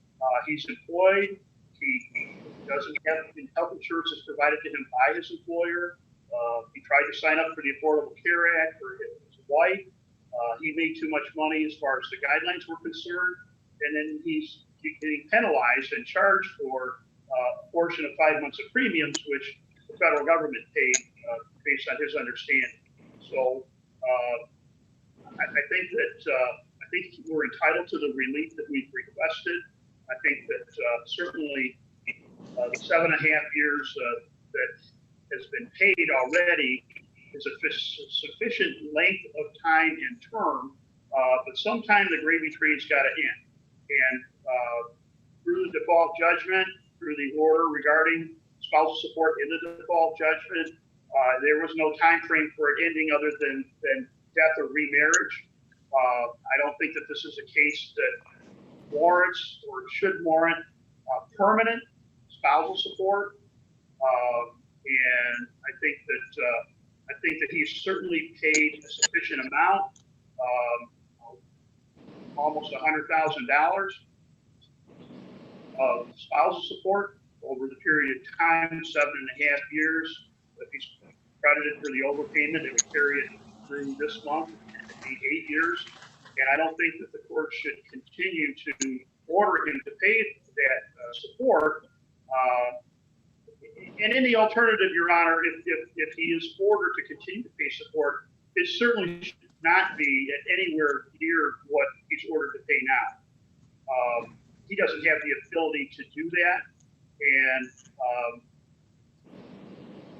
he's employed. He doesn't have health insurance is provided to him by his employer. He tried to sign up for the Affordable Care Act for his wife. He made too much money as far as the guidelines were concerned. And then he's getting penalized and charged for a portion of 5 months of premiums, which the federal government paid based on his understanding. So I think we're entitled to the relief that we've requested. I think that certainly the 7.5 years that has been paid already is a sufficient length of time and term, but sometime the gravy train's got to end. And through the default judgment, through the order regarding spousal support in the default judgment, there was no time frame for it ending other than death or remarriage. I don't think that this is a case that warrants or should warrant permanent spousal support. And I think that he's certainly paid a sufficient amount, almost $100,000 of spousal support over the period of time, 7.5 years. If he's credited for the overpayment, it would carry it through this month, the 8 years. And I don't think that the court should continue to order him to pay that support. And in the alternative, Your Honor, if he is ordered to continue to pay support, it certainly should not be at anywhere near what he's ordered to pay now. He doesn't have the ability to do that. And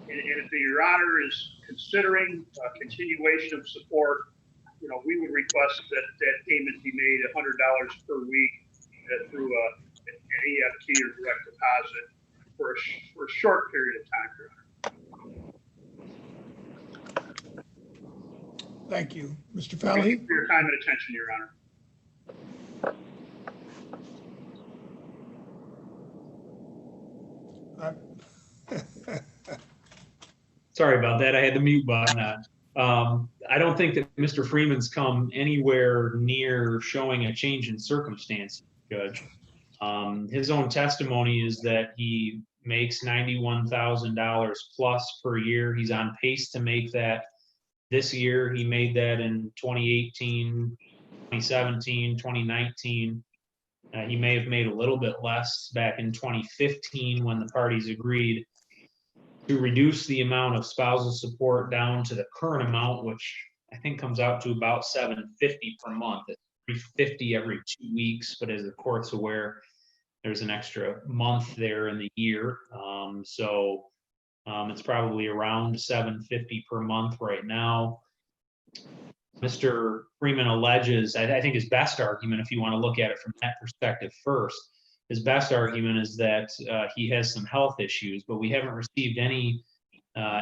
if Your Honor is considering a continuation of support, you know, we would request that payment be made $100 per week through an EFT or direct deposit for a short period of time, Your Honor. Thank you. Mr. Thank Falley? you for your time and attention, Your Honor. Sorry about that. I had the mute button on. I don't think that Mr. Freeman's come anywhere near showing a change in circumstance, Judge. His own testimony is that he makes $91,000 plus per year. He's on pace to make that this year. He made that in 2018, 2017, 2019. He may have made a little bit less back in 2015 when the parties agreed to reduce the amount of spousal support down to the current amount, which I think comes out to about $750 per month. It's $350 every 2 weeks, but as the court's aware, there's an extra month there in the year. So it's probably around $750 per month right now. Mr. Freeman alleges, I think his best argument, if you want to look at it from that perspective first, his best argument is that he has some health issues, but we haven't received any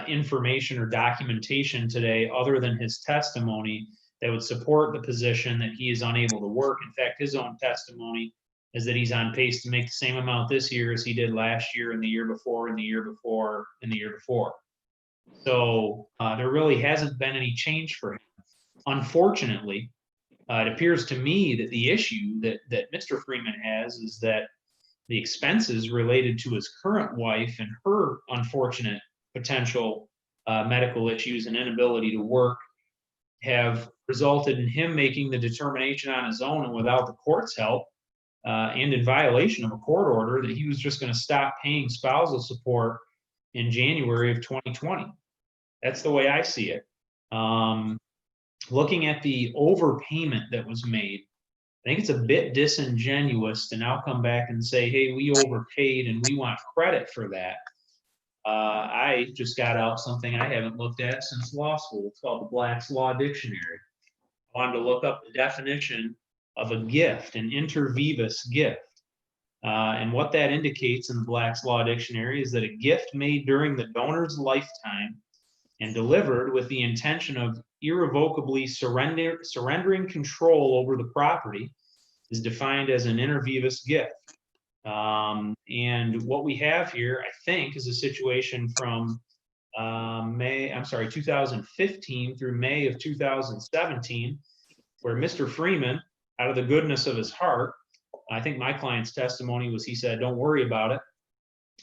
information or documentation today other than his testimony that would support the position that he is unable to work. In fact, his own testimony is that he's on pace to make the same amount this year as he did last year and the year before and the year before and the year before. So there really hasn't been any change for him. Unfortunately, it appears to me that the issue that Mr. Freeman has is that the expenses related to his current wife and her unfortunate potential medical issues and inability to work have resulted in him making the determination on his own and without the court's help and in violation of a court order that he was just going to stop paying spousal support in January of 2020. That's the way I see it. looking at the overpayment that was made, I think it's a bit disingenuous to now come back and say, hey, we overpaid and we want credit for that. I just got out something I haven't looked at since law school. It's called the Black's Law Dictionary. I wanted to look up the definition of a gift, an inter vivos gift. And what that indicates in the Black's Law Dictionary is that a gift made during the donor's lifetime and delivered with the intention of irrevocably surrendering control over the property is defined as an inter vivos gift. And what we have here, I think, is a situation from 2015 through May of 2017, where Mr. Freeman, out of the goodness of his heart, I think my client's testimony was, he said, don't worry about it,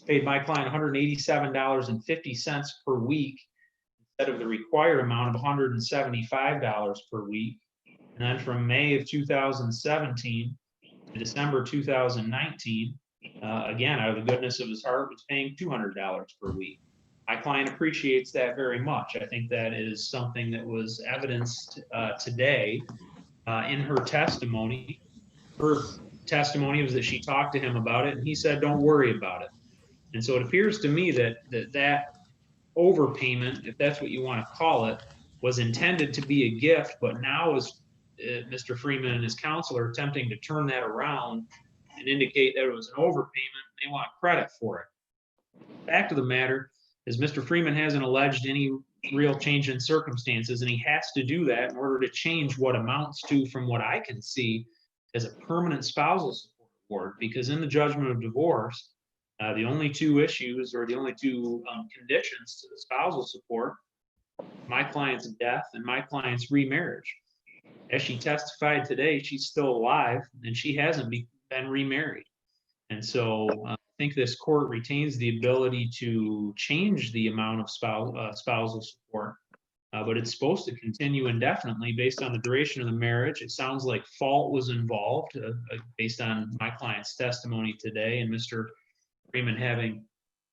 paid my client $187.50 per week instead of the required amount of $175 per week. And then from May of 2017 to December 2019, again, out of the goodness of his heart, was paying $200 per week. My client appreciates that very much. I think that is something that was evidenced today in her testimony. Her testimony was that she talked to him about it and he said, don't worry about it. And so it appears to me that overpayment, if that's what you want to call it, was intended to be a gift, but now is Mr. Freeman and his counsel are attempting to turn that around and indicate that it was an overpayment. They want credit for it. Fact of the matter is Mr. Freeman hasn't alleged any real change in circumstances, and he has to do that in order to change what amounts to, from what I can see, as a permanent spousal support award, because in the judgment of divorce, the only two issues or the only two conditions to the spousal support, my client's death and my client's remarriage. As she testified today, she's still alive and she hasn't been remarried. And so I think this court retains the ability to change the amount of spousal support, but it's supposed to continue indefinitely based on the duration of the marriage. It sounds like fault was involved based on my client's testimony today, and Mr. Freeman having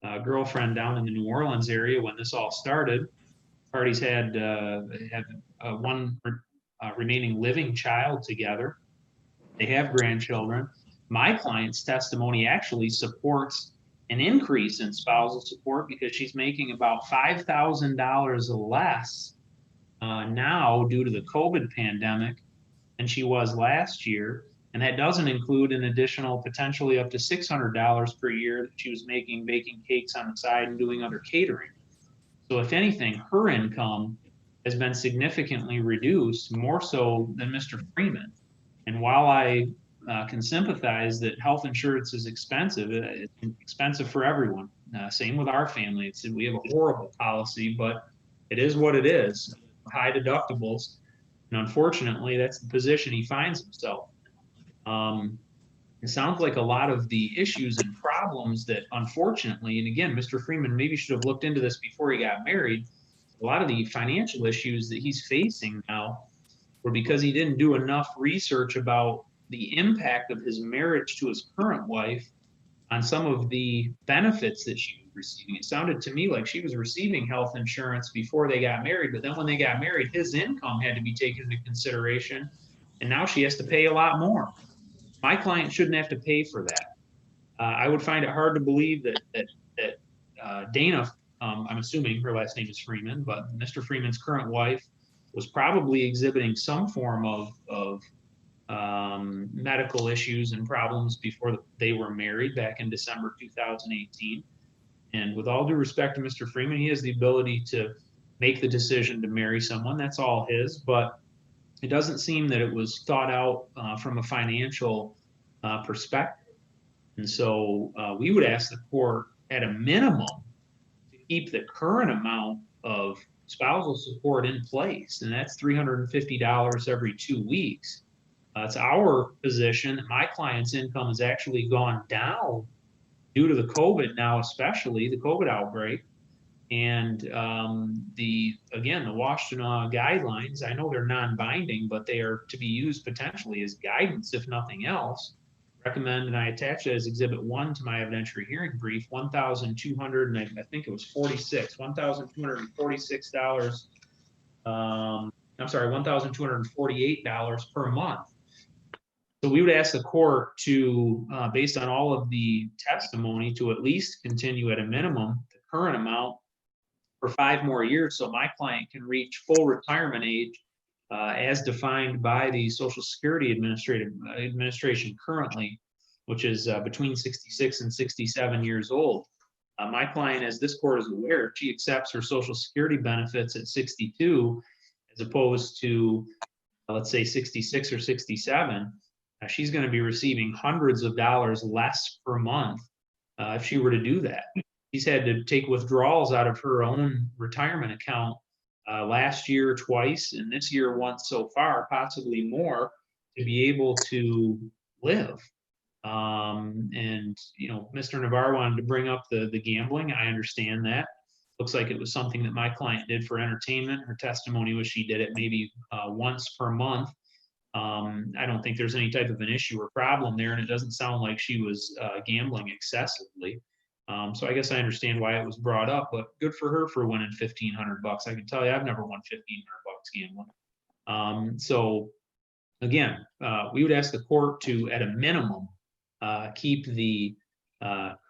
a girlfriend down in the New Orleans area when this all started. Parties had one remaining living child together. They have grandchildren. My client's testimony actually supports an increase in spousal support because she's making about $5,000 less now due to the COVID pandemic than she was last year. And that doesn't include an additional potentially up to $600 per year that she was making baking cakes on the side and doing other catering. So if anything, her income has been significantly reduced, more so than Mr. Freeman. And while I can sympathize that health insurance is expensive, it's expensive for everyone. Same with our family. We have a horrible policy, but it is what it is. High deductibles. And unfortunately, that's the position he finds himself. It sounds like a lot of the issues and problems that unfortunately, and again, Mr. Freeman maybe should have looked into this before he got married. A lot of the financial issues that he's facing now were because he didn't do enough research about the impact of his marriage to his current wife on some of the benefits that she was receiving. It sounded to me like she was receiving health insurance before they got married, but then when they got married, his income had to be taken into consideration, and now she has to pay a lot more. My client shouldn't have to pay for that. I would find it hard to believe that Dana, I'm assuming her last name is Freeman, but Mr. Freeman's current wife was probably exhibiting some form of medical issues and problems before they were married back in December 2018. And with all due respect to Mr. Freeman, he has the ability to make the decision to marry someone. That's all his, but it doesn't seem that it was thought out from a financial perspective. And so we would ask the court at a minimum to keep the current amount of spousal support in place, and that's $350 every 2 weeks. It's our position that my client's income has actually gone down due to the COVID now, especially the COVID outbreak. And the Washtenaw guidelines, I know they're non-binding, but they are to be used potentially as guidance, if nothing else. Recommend, and I attach it as Exhibit 1 to my evidentiary hearing brief, $1,200, and I think it was $1,246 $1,248 per month. So we would ask the court to, based on all of the testimony, to at least continue at a minimum the current amount for 5 more years, so my client can reach full retirement age as defined by the Social Security Administration currently, which is between 66 and 67 years old. My client, as this court is aware, she accepts her Social Security benefits at 62, as opposed to, let's say, 66 or 67. She's going to be receiving hundreds of dollars less per month if she were to do that. She's had to take withdrawals out of her own retirement account last year twice, and this year once so far, possibly more, to be able to live. And, you know, Mr. Navarre wanted to bring up the gambling. I understand that. Looks like it was something that my client did for entertainment. Her testimony was she did it maybe once per month. I don't think there's any type of an issue or problem there, and it doesn't sound like she was gambling excessively. So I guess I understand why it was brought up, but good for her for winning $1,500. I can tell you, I've never won $1,500 gambling. So again, we would ask the court to, at a minimum, keep the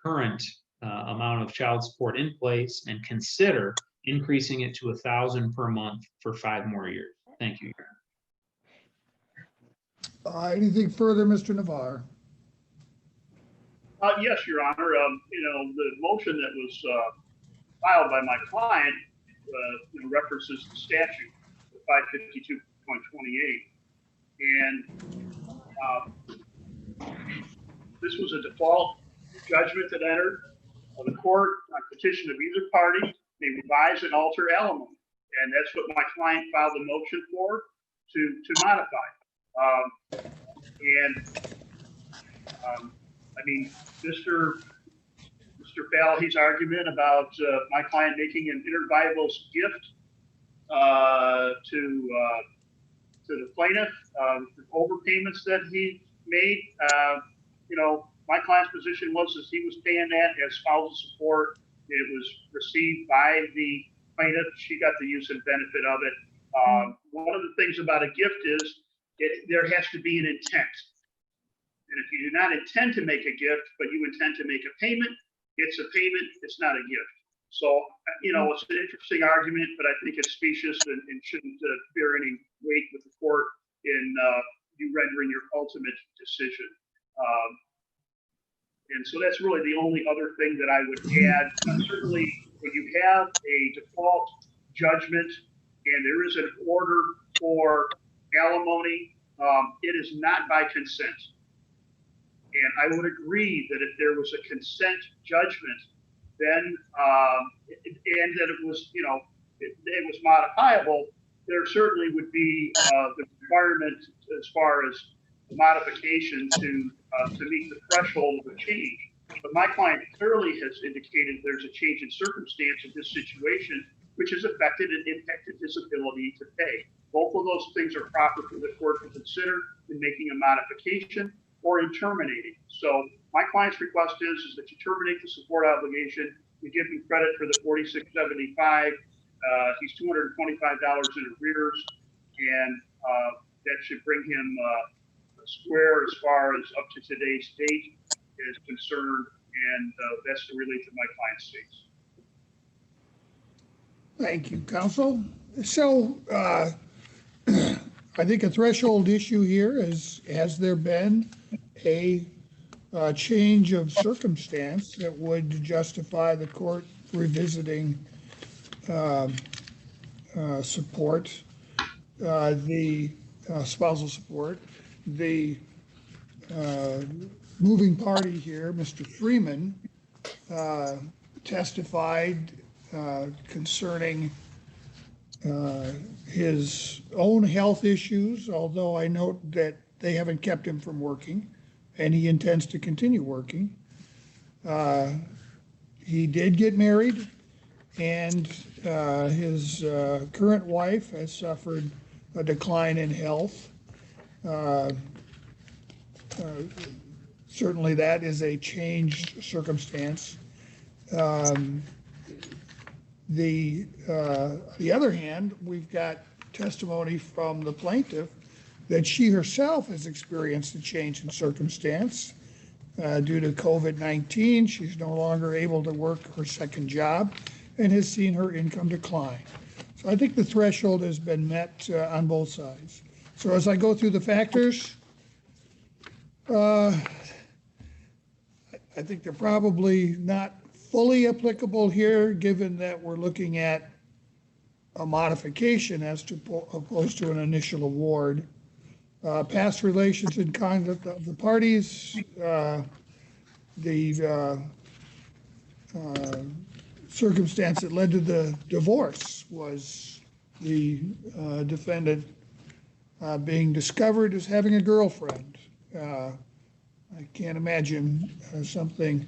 current amount of child support in place and consider increasing it to $1,000 per month for 5 more years. Thank you, Your Honor. Anything further, Mr. Navarre? Yes, Your Honor. The motion that was filed by my client references the statute, 552.28. And this was a default judgment that entered. The court, on petition of either party, may revise and alter alimony. And that's what my client filed a motion for, to modify. Mr. Falhey's argument about my client making an intervivals gift to the plaintiff, the overpayments that he made, my client's position was that he was paying that as spousal support. It was received by the plaintiff. She got the use and benefit of it. One of the things about a gift is there has to be an intent. And if you do not intend to make a gift, but you intend to make a payment, it's a payment, it's not a gift. So, it's an interesting argument, but I think it's specious and shouldn't bear any weight with the court in you rendering your ultimate decision. And so that's really the only other thing that I would add. Certainly, when you have a default judgment and there is an order for alimony, it is not by consent. And I would agree that if there was a consent judgment, then and that it was, it was modifiable, there certainly would be the requirement as far as the modification to meet the threshold of a change. But my client clearly has indicated there's a change in circumstance of this situation, which has affected and impacted his ability to pay. Both of those things are proper for the court to consider in making a modification or in terminating. So my client's request is that you terminate the support obligation. You give him credit for the $46.75. He's $225 in arrears, and that should bring him square as far as up to today's date is concerned, and that's the relief that my client seeks. Thank you, counsel. So I think a threshold issue here is, has there been a change of circumstance that would justify the court revisiting support, the spousal support? The moving party here, Mr. Freeman, testified concerning his own health issues, although I note that they haven't kept him from working, and he intends to continue working. He did get married, and his current wife has suffered a decline in health. Certainly that is a changed circumstance. The other hand, we've got testimony from the plaintiff that she herself has experienced a change in circumstance. Due to COVID-19, she's no longer able to work her second job and has seen her income decline. So I think the threshold has been met on both sides. So as I go through the factors, I think they're probably not fully applicable here, given that we're looking at a modification as to opposed to an initial award. Past relations and conduct of the parties, the circumstance that led to the divorce was the defendant being discovered as having a girlfriend. I can't imagine something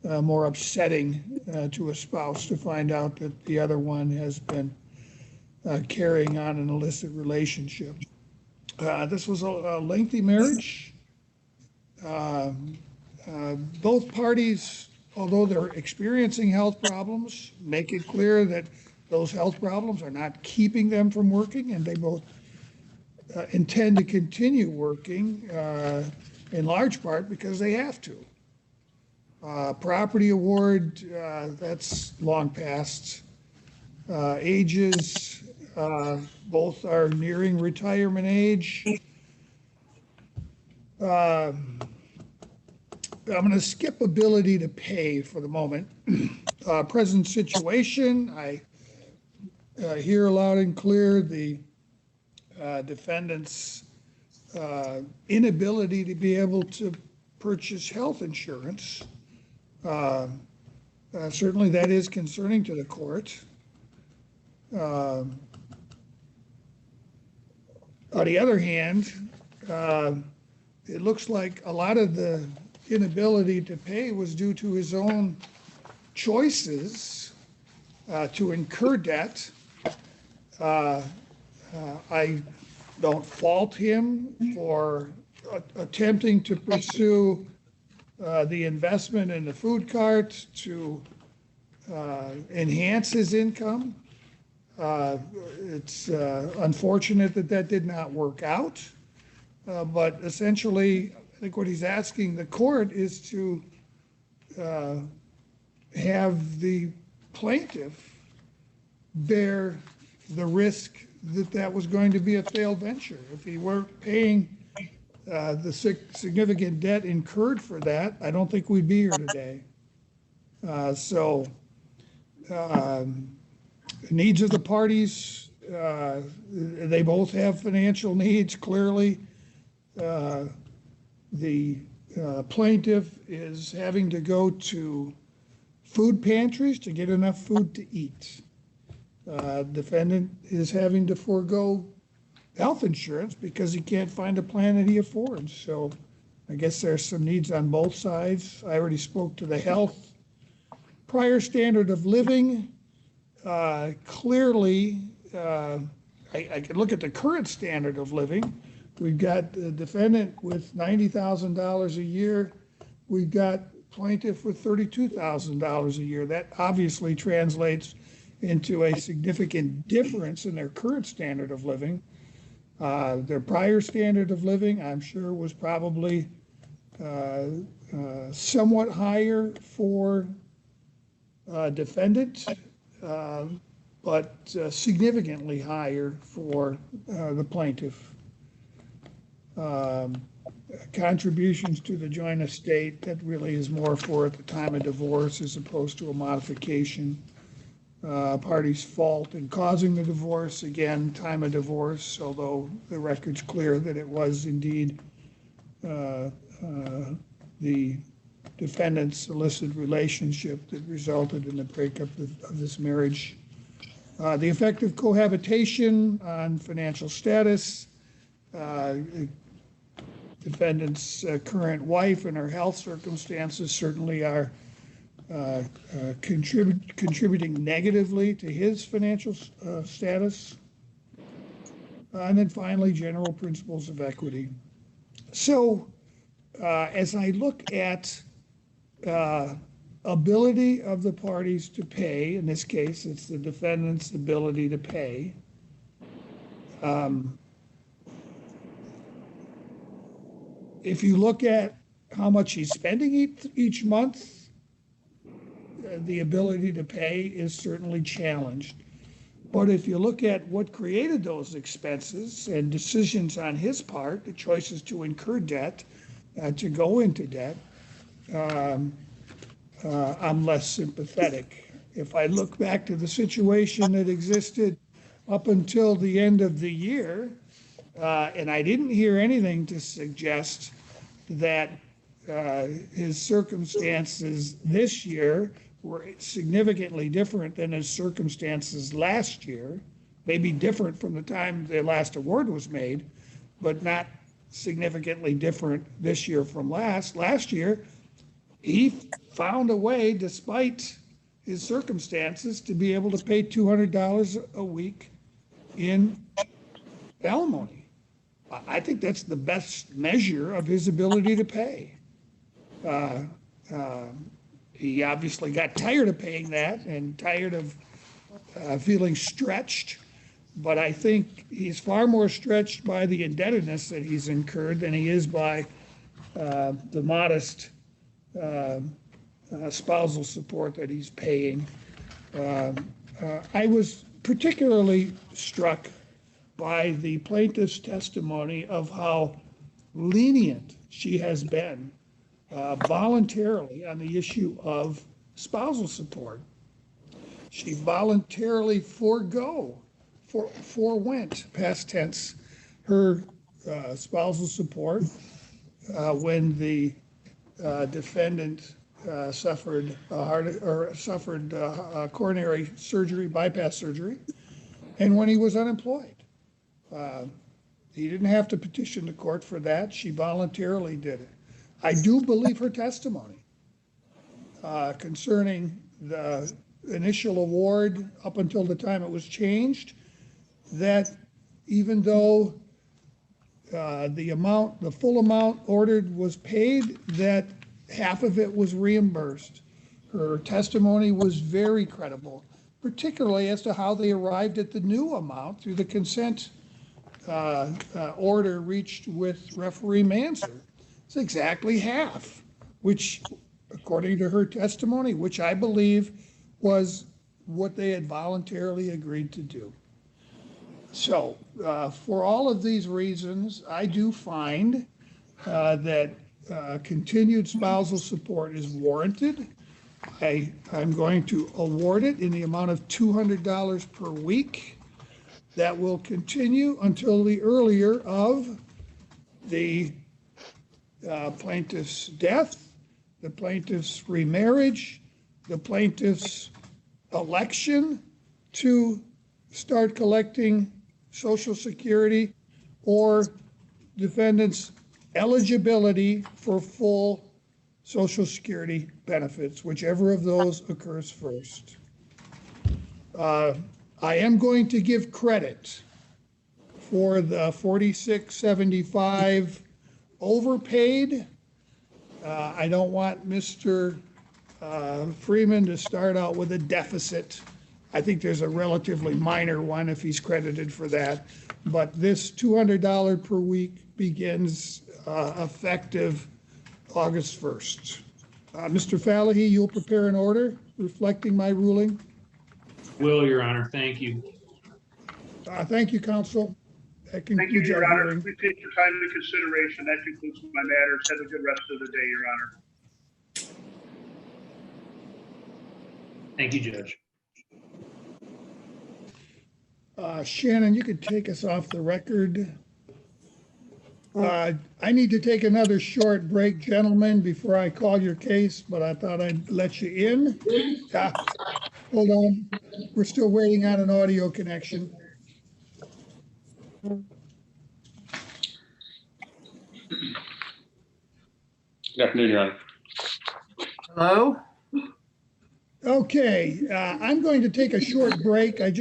more upsetting to a spouse to find out that the other one has been carrying on an illicit relationship. This was a lengthy marriage. Both parties, although they're experiencing health problems, make it clear that those health problems are not keeping them from working, and they both intend to continue working in large part because they have to. Property award, that's long past. Ages, both are nearing retirement age. I'm going to skip ability to pay for the moment. Present situation, I hear loud and clear the defendant's inability to be able to purchase health insurance. Certainly that is concerning to the court. On the other hand, it looks like a lot of the inability to pay was due to his own choices to incur debt. I don't fault him for attempting to pursue the investment in the food cart to enhance his income. It's unfortunate that that did not work out, but essentially, I think what he's asking the court is to have the plaintiff bear the risk that that was going to be a failed venture. If he weren't paying the significant debt incurred for that, I don't think we'd be here today. Needs of the parties, they both have financial needs, clearly. The plaintiff is having to go to food pantries to get enough food to eat. Defendant is having to forego health insurance because he can't find a plan that he affords. So I guess there's some needs on both sides. I already spoke to the health. Prior standard of living, clearly, I can look at the current standard of living. We've got the defendant with $90,000 a year. We've got plaintiff with $32,000 a year. That obviously translates into a significant difference in their current standard of living. Their prior standard of living, I'm sure, was probably somewhat higher for defendant, but significantly higher for the plaintiff. Contributions to the joint estate, that really is more for at the time of divorce as opposed to a modification. Party's fault in causing the divorce, again, time of divorce, although the record's clear that it was indeed the defendant's illicit relationship that resulted in the breakup of this marriage. The effect of cohabitation on financial status, defendant's current wife and her health circumstances certainly are contributing negatively to his financial status. And then finally, general principles of equity. So as I look at ability of the parties to pay, in this case, it's the defendant's ability to pay, Um, If you look at how much he's spending each month, the ability to pay is certainly challenged. But if you look at what created those expenses and decisions on his part, the choices to incur debt, to go into debt, I'm less sympathetic. If I look back to the situation that existed up until the end of the year, and I didn't hear anything to suggest that his circumstances this year were significantly different than his circumstances last year, maybe different from the time the last award was made, but not significantly different this year from last. Last year, he found a way, despite his circumstances, to be able to pay $200 a week in alimony. I think that's the best measure of his ability to pay. He obviously got tired of paying that and tired of feeling stretched, but I think he's far more stretched by the indebtedness that he's incurred than he is by the modest spousal support that he's paying. I was particularly struck by the plaintiff's testimony of how lenient she has been voluntarily on the issue of spousal support. She voluntarily forewent, past tense, her spousal support when the defendant suffered coronary surgery, bypass surgery, and when he was unemployed. He didn't have to petition the court for that. She voluntarily did it. I do believe her testimony concerning the initial award up until the time it was changed, that even though the full amount ordered was paid, that half of it was reimbursed. Her testimony was very credible, particularly as to how they arrived at the new amount through the consent order reached with referee Manzer. It's exactly half, which, according to her testimony, which I believe was what they had voluntarily agreed to do. So for all of these reasons, I do find that continued spousal support is warranted. I'm going to award it in the amount of $200 per week. That will continue until the earlier of the plaintiff's death, the plaintiff's remarriage, the plaintiff's election to start collecting Social Security, or defendant's eligibility for full Social Security benefits, whichever of those occurs first. I am going to give credit for the $46.75 overpaid. I don't want Mr. Freeman to start out with a deficit. I think there's a relatively minor one if he's credited for that. But this $200 per week begins effective August 1st. Mr. Fallahy, you'll prepare an order reflecting my ruling? Will, Your Honor, thank you. Thank you, counsel. That Thank you, concludes Your our Honor. hearing. We take your time into consideration. That concludes my matters. Have a good rest of the day, Your Honor. Thank you, Judge. Shannon, you could take us off the record. I need to take another short break, gentlemen, before I call your case, but I thought I'd let you in. Hold on. We're still waiting on an audio connection. Good afternoon, Your Honor. Hello? Okay, I'm going to take a short break. I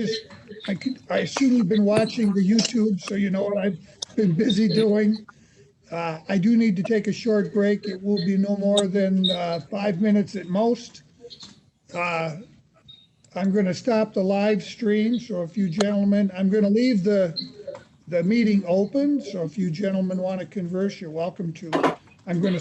assume you've been watching the YouTube, so you know what I've been busy doing. I do need to take a short break. It will be no more than 5 minutes at most. I'm going to stop the live stream. So if you gentlemen, I'm going to leave the the meeting open, so if you gentlemen want to converse, you're welcome to. I'm going to